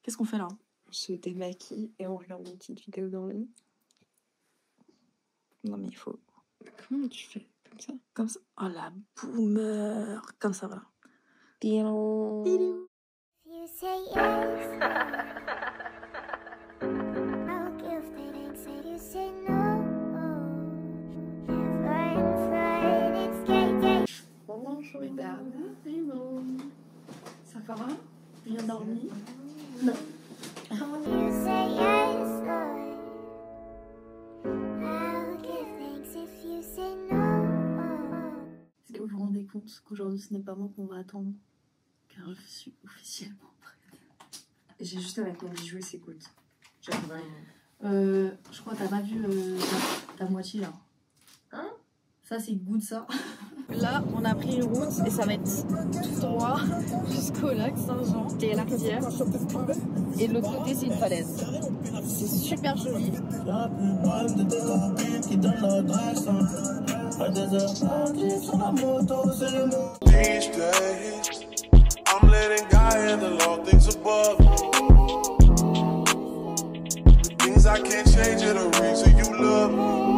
Qu'est-ce qu'on fait là? On se démaquille et on regarde une petite vidéo dans le lit. Non mais il faut... Comment tu fais? Comme ça? Comme ça. Oh la boomer. Comme ça, voilà. Pilou. You say yes, I'll give thanks. And you say no, left, right, and right, it's gay. Bonjour, mesdames. Ça va? Bien dormi? You say yes, Lord, I'll give thanks. If you say no. Est-ce que vous vous rendez compte qu'aujourd'hui ce n'est pas moi qu'on va attendre car je suis officiellement prête. J'ai juste à mettre mon bijou et c'est good. Je crois que t'as pas vu ta moitié là. Hein? Ça c'est good ça. Là, on a pris une route et ça va être tout droit jusqu'au lac Saint-Jean et la rivière. Et de l'autre côté, c'est une falaise. C'est super joli. These days, I'm letting God handle all things above. The things I can't change are the reason you love me.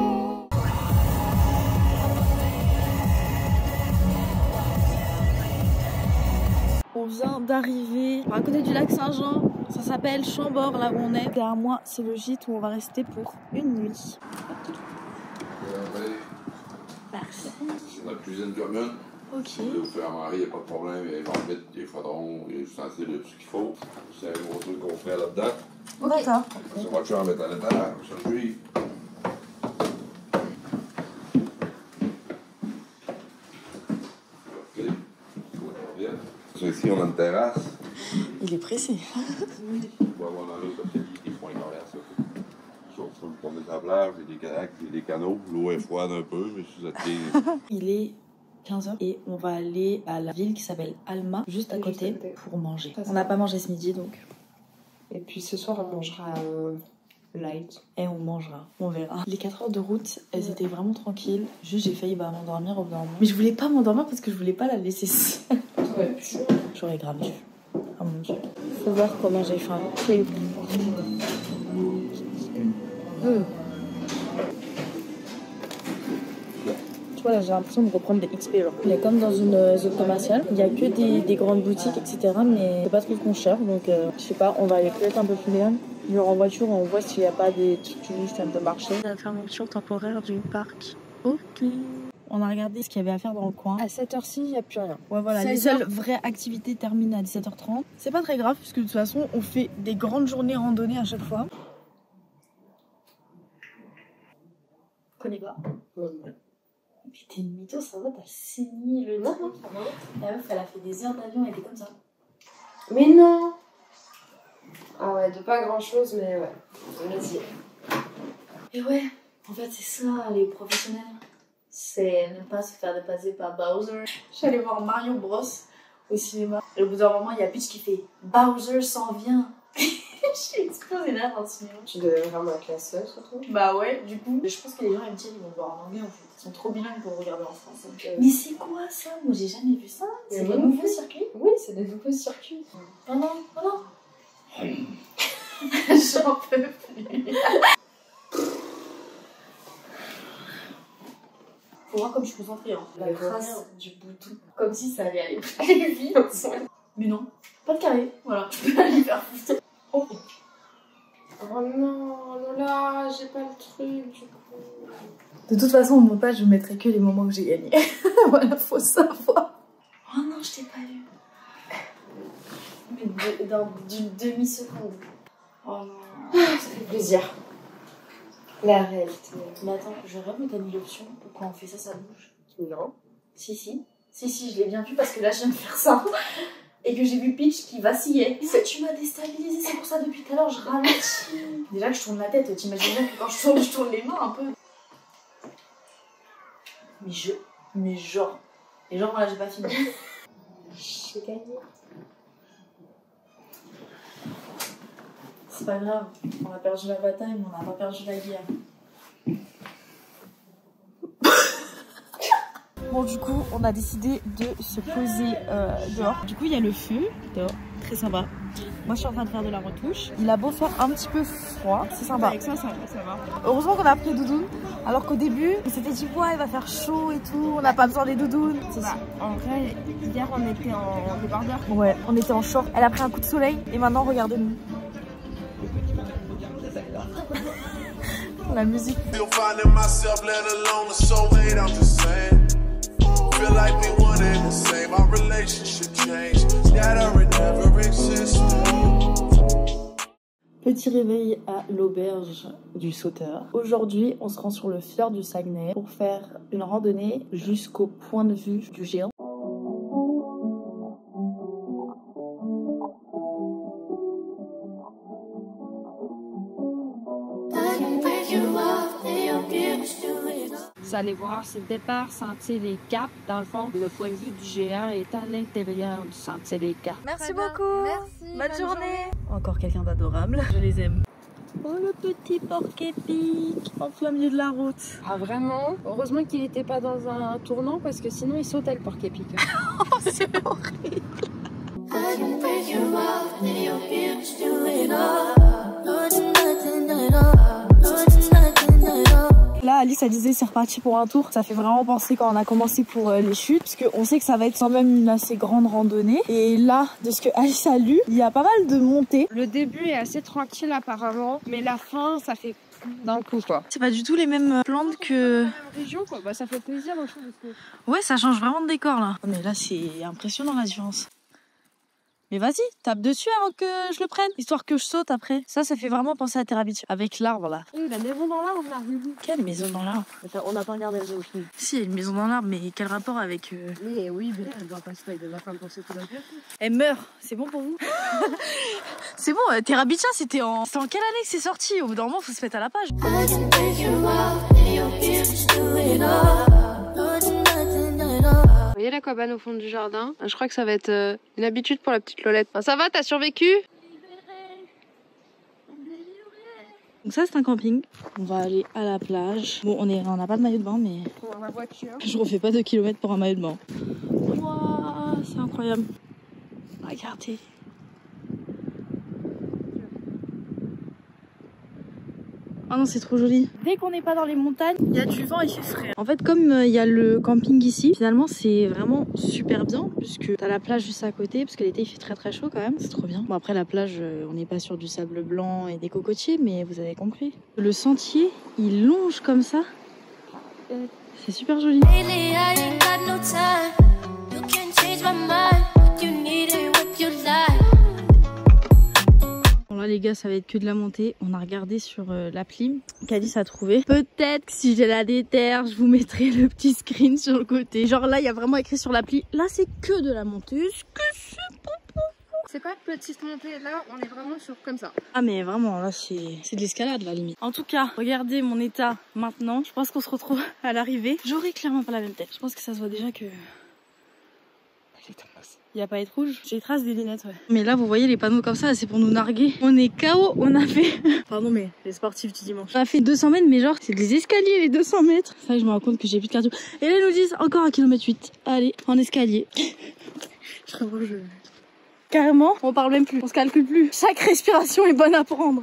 On vient d'arriver à côté du lac Saint-Jean. Ça s'appelle Chambord, là où on est. Derrière moi, c'est le gîte où on va rester pour une nuit. Merci. C'est notre cuisine commune. Ok. Si vous faire manger, il n'y a pas de problème. Il va mettre des fadrons, des ustensiles, tout ce qu'il faut. C'est un gros truc qu'on fait là-dedans. D'accord. C'est votre chambre est à l'étage. Celui. Ok. Bien. Ça, ici, on a une terrasse. Il est pressé. On va avoir dans l'eau, parce qu'il y a des points d'horaire, ça. Sauf qu'on est à la plage, il y a des kayaks, il y a des canaux. L'eau est froide un peu, mais si vous êtes... Il est 15h et on va aller à la ville qui s'appelle Alma, juste à côté, pour manger. On n'a pas mangé ce midi, donc... Et puis ce soir, on mangera light. Et on mangera, on verra. Les 4 heures de route, elles étaient vraiment tranquilles. Juste, j'ai failli m'endormir au bout d'un moment. Mais je voulais pas m'endormir parce que je voulais pas la laisser seule. Ouais. J'aurais grave dû. Oh mon dieu. Faut voir comment j'ai faim. Tu vois, là, j'ai l'impression de reprendre des XP. Genre. Il est comme dans une zone commerciale. Il y a que des grandes boutiques, etc. Mais c'est pas trop ce qu'on cherche. Donc, je sais pas, on va aller peut-être un peu plus loin. Genre en voiture, on voit s'il n'y a pas des trucs qui viennent de marcher. La fermeture temporaire du parc. Ok. On a regardé ce qu'il y avait à faire dans le coin. À cette heure-ci, il n'y a plus rien. Ouais, voilà, les seules vraies activités terminent à 17h30. C'est pas très grave, puisque de toute façon, on fait des grandes journées randonnées à chaque fois. Connais pas. Mais t'es une mytho, ça va, t'as saigné le truc. La meuf, elle a fait des heures d'avion, elle était comme ça. Mais non. Ah ouais, de pas grand-chose, mais ouais. Vas-y. Et ouais, en fait, c'est ça, les professionnels. C'est ne pas se faire dépasser par Bowser. J'allais voir Mario Bros au cinéma. Et au bout d'un moment, il y a Peach qui fait Bowser s'en vient. J'ai explosé là dans le cinéma. Tu devais vraiment être la seule, surtout. Bah ouais, du coup. Je pense que les gens ils me disent ils vont le voir en anglais en fait. Ils sont trop bilingues pour regarder en français. Mais c'est quoi ça? Moi j'ai jamais vu ça. C'est des nouveaux circuits? Oui, c'est des nouveaux circuits. Oh non, oh non. J'en peux plus. Faut voir comme je suis concentrée. Hein. La trace du bouton. Comme si ça allait aller plus vite. Mais non, pas de carré. Voilà, je peux aller faire foutre. Oh. Oh non, Lola, j'ai pas le truc du coup. De toute façon, au montage, je mettrai que les moments où j'ai gagné. Voilà, faut savoir. Oh non, je t'ai pas vu. Mais dans d'une demi-seconde. Oh non. Ça fait plaisir. La réalité. Mais attends, je rêve que t'as mis l'option pour quand on fait ça, ça bouge. Non. Si, je l'ai bien vu parce que là, je viens de faire ça. Et que j'ai vu Peach qui vacillait. Mais tu m'as déstabilisé, c'est pour ça depuis tout à l'heure, je ralentis. Déjà que je tourne la tête, t'imagines bien que quand je tourne les mains un peu. Mais genre. Et genre, voilà, j'ai pas fini. J'ai gagné. C'est pas grave, on a perdu la bataille, mais on n'a pas perdu la guerre. Bon, du coup, on a décidé de se poser dehors. Du coup, il y a le feu dehors, très sympa. Moi, je suis en train de faire de la retouche. Il a beau faire un petit peu froid, c'est sympa. Avec ça va. Heureusement qu'on a pris doudoune, alors qu'au début, on s'était dit, ouais, il va faire chaud et tout, on n'a pas besoin des doudounes. Bah, en vrai, hier, on était en débardeur. Ouais, on était en short. Elle a pris un coup de soleil, et maintenant, regardez-nous. La musique. Still finding myself, let alone a soulmate, I'm just saying. Feel like we one and the same, our relationship changed. That or it never existed. Petit réveil à l'auberge du Sauteur. Aujourd'hui, on se rend sur le fjord du Saguenay pour faire une randonnée jusqu'au point de vue du géant. Vous allez voir ce départ, sentir les caps. Dans le fond, le point de vue du géant est à l'intérieur du sentier des caps. Merci beaucoup. Merci. Bonne journée. Encore quelqu'un d'adorable. Je les aime. Oh le petit porc-épic en plein milieu de la route. Ah vraiment? Heureusement qu'il était pas dans un tournant parce que sinon il sautait le porc-épic. Oh c'est horrible. Là, Alice, elle disait c'est reparti pour un tour. Ça fait vraiment penser quand on a commencé pour les chutes, parce qu'on sait que ça va être quand même une assez grande randonnée. Et là, de ce que Alice a lu, il y a pas mal de montées. Le début est assez tranquille apparemment, mais la fin, ça fait d'un coup quoi. C'est pas du tout les mêmes plantes que... Même région quoi, bah ça fait plaisir moi je trouve. Parce que... Ouais, ça change vraiment de décor là. Mais là, c'est impressionnant la différence. Mais vas-y, tape dessus avant que je le prenne, histoire que je saute après. Ça fait vraiment penser à Terra Beach, avec l'arbre là. Oui, la maison dans l'arbre, on a vu. Quelle maison dans l'arbre? On n'a pas regardé le jeu au film. Si, il y a une maison dans l'arbre, mais quel rapport avec... Mais oui, mais elle doit pas se faire de la femme pour ce coup là. Elle meurt, c'est bon pour vous? C'est bon, Terra Beach, c'était en quelle année que c'est sorti? Au bout d'un moment, faut se mettre à la page. Vous voyez la cabane au fond du jardin? Je crois que ça va être une habitude pour la petite Lolette. Ça va, t'as survécu? Donc ça c'est un camping. On va aller à la plage. Bon on n'a pas de maillot de bain mais... Pour la voiture. Je refais pas 2 kilomètres pour un maillot de bain. Wow, c'est incroyable. Regardez. Oh non c'est trop joli. Dès qu'on n'est pas dans les montagnes, il y a du vent et il fait frais. En fait comme il y a le camping ici, finalement c'est vraiment super bien puisque t'as la plage juste à côté parce que l'été il fait très très chaud quand même. C'est trop bien. Bon après la plage on n'est pas sur du sable blanc et des cocotiers mais vous avez compris. Le sentier il longe comme ça. C'est super joli. Bon là les gars ça va être que de la montée. On a regardé sur l'appli qu'Alice a trouvé. Peut-être que si j'ai la déterre je vous mettrai le petit screen sur le côté. Genre là il y a vraiment écrit sur l'appli. Là c'est que de la montée. Est-ce que c'est C'est pas de petite montée, là on est vraiment sur comme ça. Ah mais vraiment là c'est de l'escalade la limite. En tout cas regardez mon état maintenant. Je pense qu'on se retrouve à l'arrivée. J'aurai clairement pas la même tête. Je pense que ça se voit déjà que... Il n'y a pas à être rouge. J'ai les traces des lunettes, ouais. Mais là, vous voyez les panneaux comme ça, c'est pour nous narguer. On est KO, on a fait... Pardon, mais les sportifs du dimanche. On a fait 200 mètres, mais genre, c'est des escaliers, les 200 mètres. Ça, je me rends compte que j'ai plus de cardio. Et là, ils nous disent encore 1,8 km. Allez, en escalier. Carrément, on parle même plus, on se calcule plus. Chaque respiration est bonne à prendre.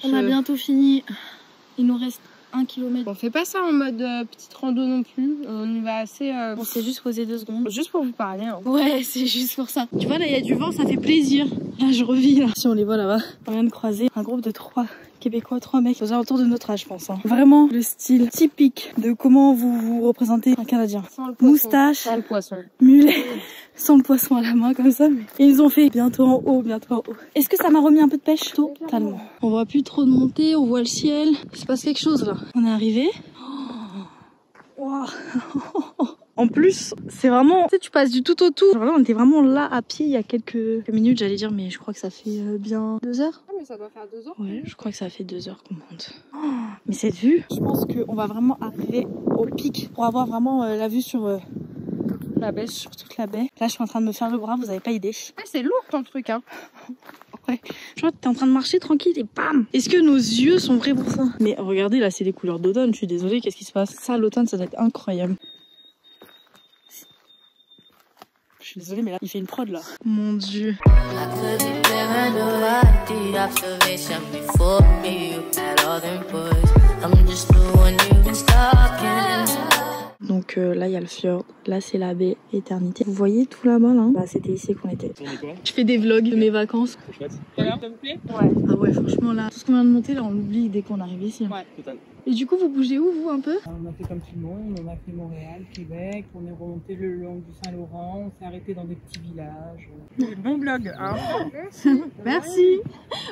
On a bientôt fini. Il nous reste 1 km. On fait pas ça en mode petite rando non plus. On y va assez. On s'est juste posé 2 secondes. Juste pour vous parler. Hein. Ouais, c'est juste pour ça. Tu vois, là, il y a du vent, ça fait plaisir. Là, je revis, là. Si on les voit là-bas, on vient de croiser un groupe de 3 Québécois, 3 mecs aux alentours de notre âge, je pense. Hein. Vraiment le style typique de comment vous représentez un Canadien. Moustache, sans le poisson. Mulet, sans le poisson à la main comme ça. Mais... Et ils ont fait bientôt en haut, bientôt en haut. Est-ce que ça m'a remis un peu de pêche? Totalement. On voit plus trop de montée, on voit le ciel. Il se passe quelque chose là. On est arrivé. Wow. En plus, c'est vraiment... Tu sais, tu passes du tout au tout. Genre là, on était vraiment là à pied il y a quelques minutes, j'allais dire, mais je crois que ça fait bien 2 heures. Ah, mais ça doit faire 2 heures. Ouais, je crois que ça fait 2 heures qu'on monte. Oh, mais cette vue, je pense qu'on va vraiment arriver au pic pour avoir vraiment la vue sur la baie, sur toute la baie. Là, je suis en train de me faire le bras, vous avez pas idée. Ah, c'est lourd ton truc, hein. Ouais. Je vois que t'es en train de marcher tranquille et bam. Est-ce que nos yeux sont vrais pour ça? Mais regardez, là, c'est les couleurs d'automne. Je suis désolée, qu'est-ce qui se passe? Ça, l'automne, ça doit être incroyable. Je suis désolée, mais là, il fait une prod, là. Mon Dieu. Donc là, il y a le fjord. Là, c'est la baie Éternité. Vous voyez tout là-bas, là? Bah, c'était ici qu'on était. Je fais des vlogs de mes vacances. Chouette. Ça vous plaît? Ouais. Ah ouais, franchement, là, tout ce qu'on vient de monter, là, on l'oublie dès qu'on arrive ici. Ouais, total. Et du coup, vous bougez où, vous, un peu? On a fait comme tout le monde. On a fait Montréal, Québec. On est remonté le long du Saint-Laurent. On s'est arrêté dans des petits villages. Bon vlog, hein? Merci.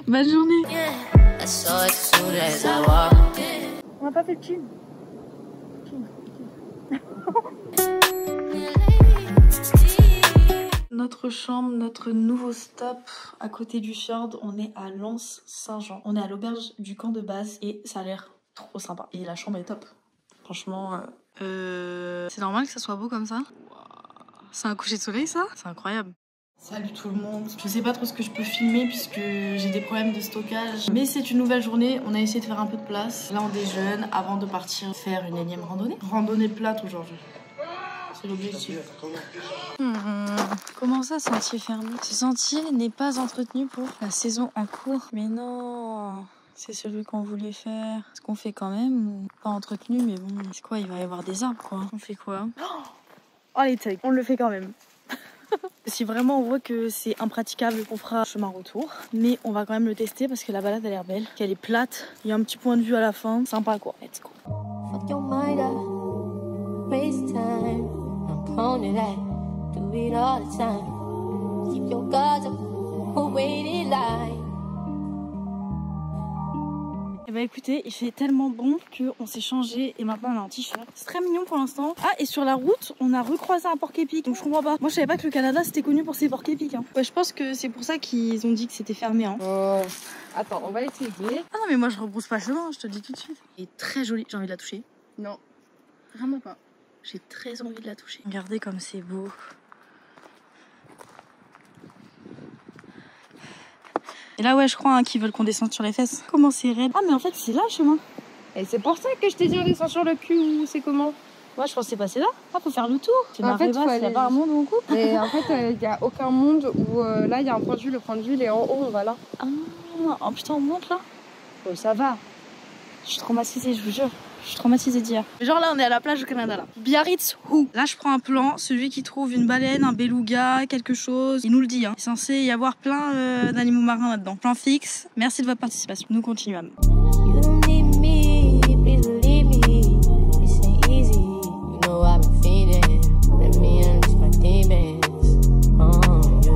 Bonne journée. On n'a pas fait de film. Notre chambre, notre nouveau stop à côté du fjord, on est à Lens-Saint-Jean. On est à l'auberge du camp de base et ça a l'air trop sympa. Et la chambre est top. Franchement, c'est normal que ça soit beau comme ça. C'est un coucher de soleil ça? C'est incroyable. Salut tout le monde. Je sais pas trop ce que je peux filmer puisque j'ai des problèmes de stockage. Mais c'est une nouvelle journée, on a essayé de faire un peu de place. Là on déjeune avant de partir faire une énième randonnée. Randonnée plate aujourd'hui. C'est l'objectif. Comment ça, sentier fermé? Ce sentier n'est pas entretenu pour la saison en cours. Mais non, c'est celui qu'on voulait faire. Ce qu'on fait quand même, pas entretenu, mais bon, c'est quoi? Il va y avoir des arbres quoi. On fait quoi? Oh les tags, on le fait quand même. Si vraiment on voit que c'est impraticable, on fera chemin retour. Mais on va quand même le tester parce que la balade a l'air belle, qu'elle est plate. Il y a un petit point de vue à la fin, sympa quoi. Let's go. Fuck your mind up, waste time. I'm prone to that, do it all the time. Keep your guards up, or wait in line. Et bah écoutez, il fait tellement bon qu'on s'est changé et maintenant on a un t-shirt. C'est très mignon pour l'instant. Ah, et sur la route, on a recroisé un porc-épic. Donc je comprends pas. Moi je savais pas que le Canada c'était connu pour ses porc-épics. Hein. Ouais, je pense que c'est pour ça qu'ils ont dit que c'était fermé. Hein. Oh. Attends, on va essayer. Ah non mais moi je rebrousse pas chemin, je te le dis tout de suite. Elle est très jolie, j'ai envie de la toucher. Non, vraiment pas. J'ai très envie de la toucher. Regardez comme c'est beau. Et là, ouais, je crois qu'ils veulent qu'on descende sur les fesses. Comment c'est raide? Ah, mais en fait, c'est là le chemin. Et c'est pour ça que je t'ai dit on descend sur le cul ou c'est comment? Moi, je pensais passer là. Ah, faut faire le tour. C'est en fait, il y a pas un monde où on coupe. Mais en fait, il n'y a aucun monde où là, il y a un point de vue. Le point de vue, il est en haut, on va là. Ah, oh putain, on monte là. Oh, ça va. Je suis traumatisée, je vous jure. Je suis traumatisée d'hier. Genre là, on est à la plage du Canada là. Biarritz, où? Là, je prends un plan. Celui qui trouve une baleine, un beluga, quelque chose, il nous le dit. Hein. Il est censé y avoir plein d'animaux marins là-dedans. Plan fixe. Merci de votre participation. Nous continuons. You don't need me, please believe me. This ain't easy. You know I've been feeding. Let me unleash my demons on you.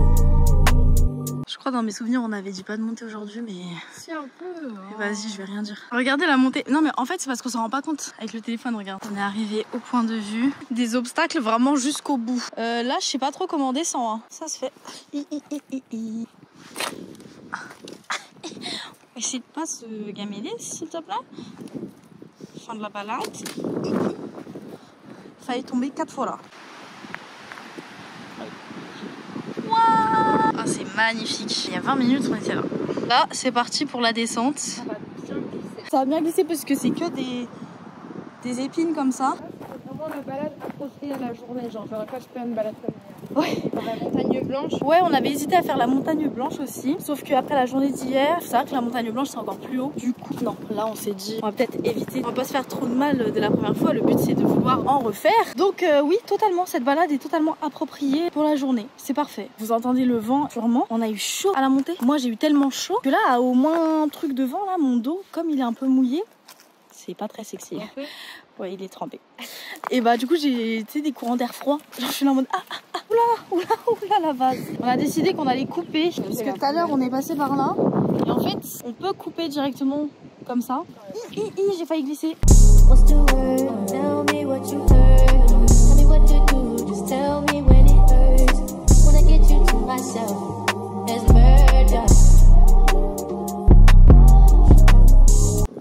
Je crois dans mes souvenirs, on avait dit pas de monter aujourd'hui, mais... Si, un peu. Vas-y, je vais rien dire. Regardez la montée. Non, mais en fait, c'est parce qu'on s'en rend pas compte avec le téléphone, regarde. On est arrivé au point de vue. Des obstacles vraiment jusqu'au bout. Là, je sais pas trop comment on descend. Hein. Ça se fait. On va essayer de pas se gameler, s'il te plaît. Fin de la balade. Fallait tomber 4 fois là. Ah, c'est magnifique. Il y a 20 minutes, on était là. Là, c'est parti pour la descente. Ça va bien glisser. Ça va bien glisser parce que c'est que des épines comme ça. C'est vraiment la balade appropriée à la journée. Genre, j'aurais pas fait une balade comme ça. Ouais. Dans la montagne blanche. Ouais, on avait hésité à faire la montagne blanche aussi. Sauf qu'après la journée d'hier, c'est vrai que la montagne blanche c'est encore plus haut. Du coup, non, là on s'est dit, on va peut-être éviter. On va pas se faire trop de mal dès la première fois. Le but c'est de vouloir en refaire. Donc oui, totalement, cette balade est totalement appropriée pour la journée. C'est parfait. Vous entendez le vent sûrement. On a eu chaud à la montée. Moi j'ai eu tellement chaud que là, au moins un truc de vent là, mon dos, comme il est un peu mouillé, c'est pas très sexy. Ouais, il est trempé. Et bah du coup j'ai des courants d'air froid. Genre je suis là en mode oula la vase. On a décidé qu'on allait couper parce que tout à l'heure on est passé par là et en fait on peut couper directement comme ça. J'ai failli glisser. What's the word? Tell me what you heard. Tell me what to do. Just tell me when it hurts. Wanna get you to myself. There's murder.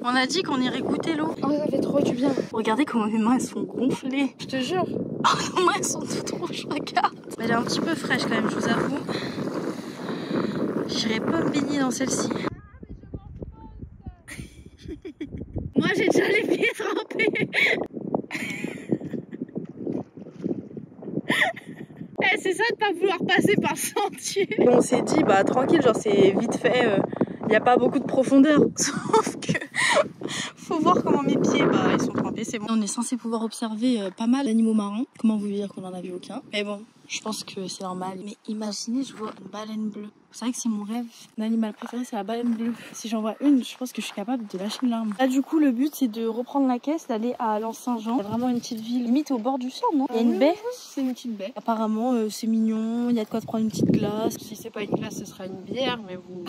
On a dit qu'on irait goûter l'eau. Oh, ça fait trop du bien. Regardez comment mes mains elles sont gonflées. Je te jure. Oh, nos mains elles sont toutes rouges, regarde. Elle est un petit peu fraîche quand même, je vous avoue. J'irai pas me baigner dans celle-ci. Moi j'ai déjà les pieds trempés. C'est ça de pas vouloir passer par le sentier. Et on s'est dit, bah tranquille, genre c'est vite fait. Il n'y a pas beaucoup de profondeur, sauf que faut voir comment mes pieds, bah ils sont trempés, c'est bon. On est censé pouvoir observer pas mal d'animaux marins. Comment vous dire qu'on en a vu aucun? Mais bon, je pense que c'est normal. Mais imaginez, je vois une baleine bleue. C'est vrai que c'est mon rêve. Mon animal préféré, c'est la baleine bleue. Si j'en vois une, je pense que je suis capable de lâcher une larme. Là, du coup, le but, c'est de reprendre la caisse, d'aller à Lens-Saint-Jean. C'est vraiment une petite ville, limite au bord du sol, non? Il y a une baie. C'est une petite baie. Apparemment, c'est mignon. Il y a de quoi te prendre une petite glace. Si c'est pas une glace, ce sera une bière, mais vous...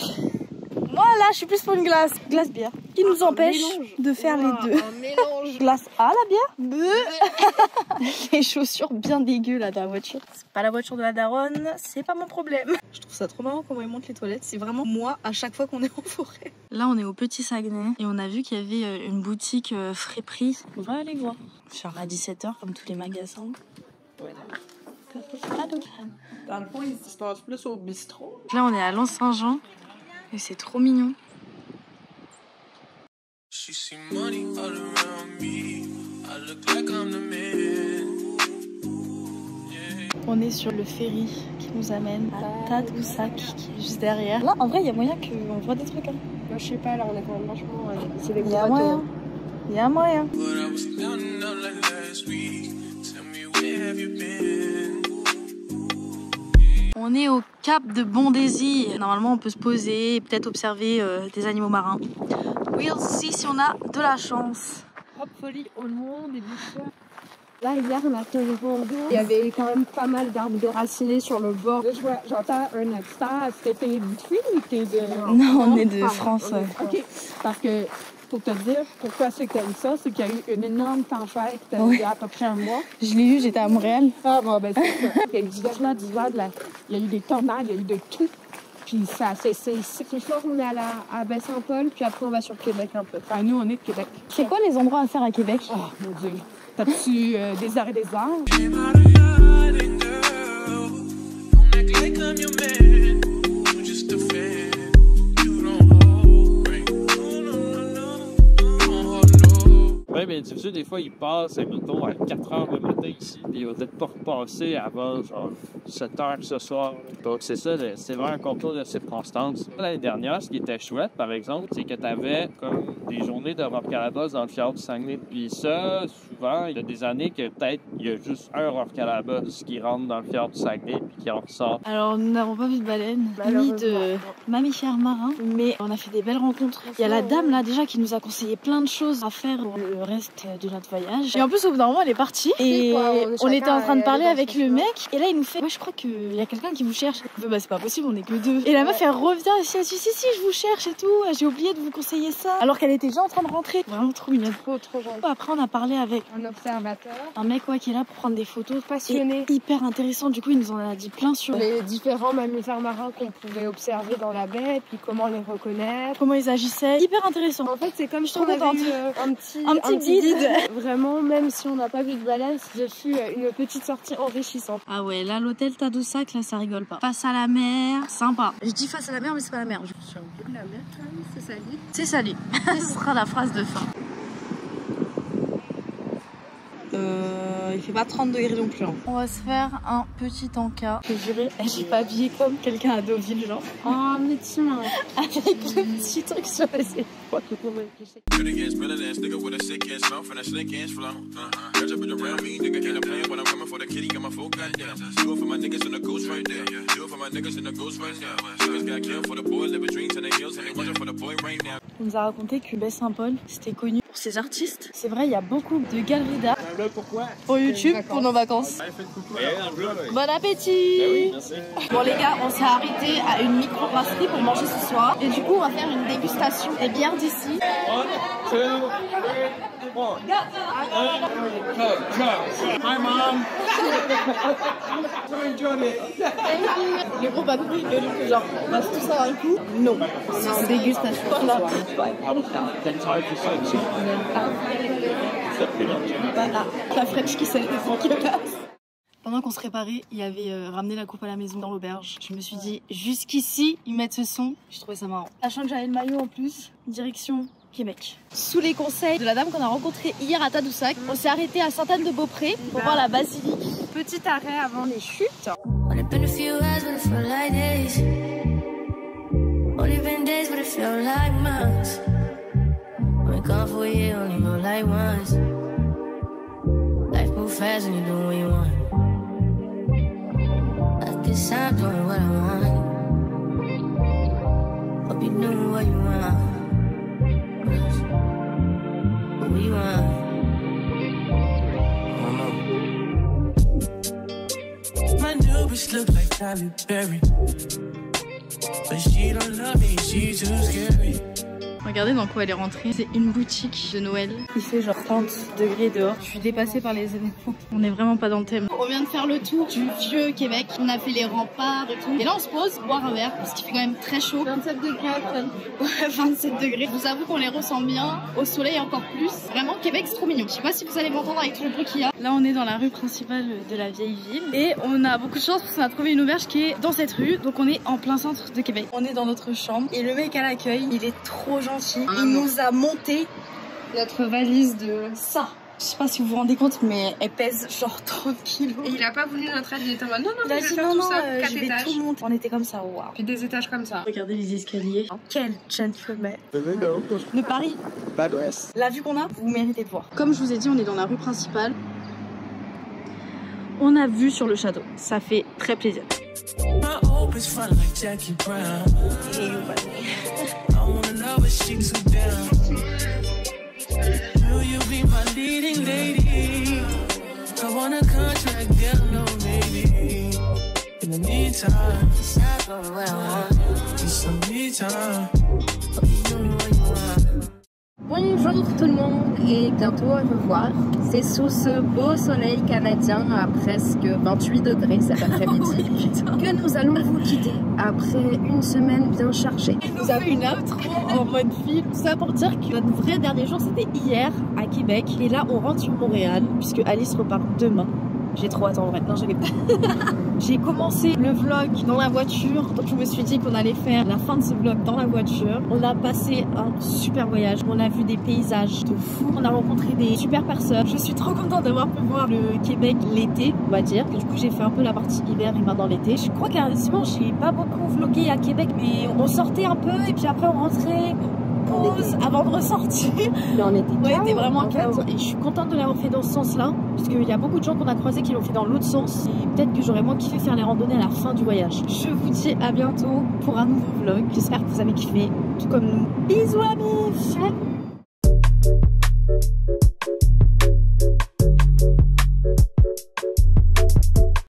Moi là je suis plus pour une glace bière qui nous empêche de faire les deux. Un mélange. Glace à la bière. Les chaussures bien dégueu là dans la voiture. C'est pas la voiture de la daronne, c'est pas mon problème. Je trouve ça trop marrant comment ils montent les toilettes. C'est vraiment moi à chaque fois qu'on est en forêt. Là on est au Petit Saguenay et on a vu qu'il y avait une boutique Frais-Prix. On va aller voir. Genre à 17h comme tous les magasins. Ouais, Ah Dans le fond, il se passe plus au bistrot. Là, on est à Lens-Saint-Jean et c'est trop mignon. She see money all around me. I look like I'm the man. On est sur le ferry qui nous amène à Tadoussac, qui est juste derrière. Là, en vrai, il y a moyen qu'on voit des trucs. Hein. Moi, je sais pas, là, on est quand même vachement. C'est des Il y gros a bateaux. moyen. Il y a moyen. But I was down and out like last week. Tell me where have you been? On est au cap de Bondésy. Normalement, on peut se poser et peut-être observer des animaux marins. We'll see si on a de la chance. Hopefully, all monde et du soir. Là, hier, on a fait le Bordeaux. Il y avait quand même pas mal d'arbres déracinés sur le bord. J'entends un accent. C'était du Puy ou t'es de... Non, on est de France. Ouais. OK. Parce que, pour te dire, pourquoi c'est comme ça, c'est qu'il y a eu une énorme tempête il y a à peu près un mois. Je l'ai eu, j'étais à Montréal. Ah, bon, ben c'est ça. Il y a eu du logement d'hiver, il y a eu des tornades, il y a eu de tout. Puis ça a cessé ici. Ce soir, on est à Baie-Saint-Paul, puis après, on va sur Québec un peu. Enfin, nous, on est de Québec. C'est quoi les endroits à faire à Québec? Oh, mon Dieu. T'as-tu des heures et des heures? Oui, bien difficile, des fois, il passe, mettons, à 4 h le matin ici, puis il va peut-être pas repasser avant, genre, 7 h ce soir. Donc, c'est ça, c'est vraiment un concours de circonstances. L'année dernière, ce qui était chouette, par exemple, c'est que tu avais comme des journées de Rob Calabas dans le fjord du Saguenay. Puis ça, souvent, il y a des années que peut-être il y a juste un Rob Calabas qui rentre dans le fjord du Saguenay puis qui en ressort. Alors, nous n'avons pas vu de baleine, ni de mammifères marins, mais on a fait des belles rencontres. Il y a la dame, là, déjà, qui nous a conseillé plein de choses à faire pour le reste de notre voyage. Et en plus, au bout d'un moment, elle est partie. Et on était en train de parler avec le mec. Et là, il nous fait, ouais, je crois qu'il y a quelqu'un qui vous cherche. Bah, c'est pas possible, on est que deux. Et la meuf, elle revient et elle dit, si, je vous cherche et tout. J'ai oublié de vous conseiller ça. Alors qu'elle était déjà en train de rentrer. Vraiment trop mignonne. Trop gentil. Après, on a parlé avec un observateur. Un mec, ouais, qui est là pour prendre des photos. Passionné. Et hyper intéressant. Du coup, il nous en a dit plein sur les différents mammifères marins qu'on pouvait observer dans la baie, puis comment les reconnaître. Comment ils agissaient. Hyper intéressant. En fait, c'est comme je trouve qu'on avait eu un petit guide. Vraiment, même si on n'a pas vu de baleine, ce fut une petite sortie enrichissante. Ah ouais, là, l'hôtel Tadoussac, là, ça rigole pas. Face à la mer, sympa. Je dis face à la mer, mais c'est pas la mer. Je suis au bout de la mer, quand même, c'est salut. C'est salut. Ce sera la phrase de fin. Il fait pas 30 degrés non plus. Hein. On va se faire un petit encas. Je dirais, j'ai pas habillé comme quelqu'un à Deauville, genre. Oh, mais tiens. Avec le petit truc sur les épaules. On nous a raconté que Baie-Saint-Paul, c'était connu pour ses artistes. C'est vrai, il y a beaucoup de galeries d'art. Pourquoi? Pour YouTube, pour nos vacances. Bon appétit! Bon les gars, on s'est arrêté à une micro-brasserie pour manger ce soir. Et du coup, on va faire une dégustation des bières d'ici. Hi, Mom. Le groupe a compris que genre, on va tous avoir un coup. Non, c'est une dégustation. Voilà. Voilà, la French qui s'est Pendant qu'on se réparait, il y avait ramené la coupe à la maison dans l'auberge. Je me suis dit, jusqu'ici, ils mettent ce son. Je trouvais ça marrant. Sachant que j'avais le maillot en plus, direction Québec. Sous les conseils de la dame qu'on a rencontrée hier à Tadoussac, on s'est arrêté à Sainte-Anne-de-Beaupré pour voir la basilique. Petit arrêt avant les chutes. Only been a few hours, but it felt like days. Only been days, but it felt like months. When gone for a year, only go like once. Life moves fast and you do what you want. At this time, doing what I want. Hope you know what you want. What we want. My new bitch look like Tyler Perry, but she don't love me, she too scary. Regardez dans quoi elle est rentrée. C'est une boutique de Noël. Il fait genre 30 degrés dehors. Je suis dépassée par les événements. On est vraiment pas dans le thème. On vient de faire le tour du vieux Québec. On a fait les remparts et tout. Et là on se pose, boire un verre parce qu'il fait quand même très chaud. 27 degrés après. Ouais, 27 degrés. Je vous avoue qu'on les ressent bien. Au soleil encore plus. Vraiment Québec c'est trop mignon. Je sais pas si vous allez m'entendre avec tout le bruit qu'il y a. Là on est dans la rue principale de la vieille ville. Et on a beaucoup de chance parce qu'on a trouvé une auberge qui est dans cette rue. Donc on est en plein centre de Québec. On est dans notre chambre. Et le mec à l'accueil, il est trop gentil. Il nous a monté notre valise de ça. Je sais pas si vous vous rendez compte, mais elle pèse genre 30 kilos. Et il a pas voulu notre aide, il était en mode non, Il a dit non, non, je vais étages. tout monter. On était comme ça, waouh. Puis des étages comme ça. Regardez les escaliers. Quel gentleman. Le Paris. Bad West. La vue qu'on a, vous méritez de voir. Comme je vous ai dit, on est dans la rue principale. On a vue sur le château. Ça fait très plaisir. My hope is front like Jackie Brown. I wanna know if she too down. Will you be my leading lady? I wanna contract girl, no baby. In the meantime, it's some me time. Bonjour tout le monde et bientôt à revoir. C'est sous ce beau soleil canadien à presque 28 degrés cet après-midi que nous allons vous quitter après une semaine bien chargée. Vous avez une outro en mode film. Tout ça pour dire que notre vrai dernier jour c'était hier à Québec. Et là on rentre sur Montréal puisque Alice repart demain. J'ai trop hâte en vrai. Non, j'avais pas. J'ai commencé le vlog dans la voiture. Donc je me suis dit qu'on allait faire la fin de ce vlog dans la voiture. On a passé un super voyage. On a vu des paysages de fou. On a rencontré des super personnes. Je suis trop contente d'avoir pu voir le Québec l'été, on va dire. Du coup j'ai fait un peu la partie hiver et maintenant l'été. Je crois qu'honnêtement j'ai pas beaucoup vlogué à Québec, mais on sortait un peu et puis après on rentrait. Pause avant de ressortir. Mais on était vraiment KO. Et je suis contente de l'avoir fait dans ce sens-là, parce qu'il y a beaucoup de gens qu'on a croisés qui l'ont fait dans l'autre sens. Et peut-être que j'aurais moins kiffé faire les randonnées à la fin du voyage. Je vous dis à bientôt pour un nouveau vlog. J'espère que vous avez kiffé, tout comme nous. Bisous amis.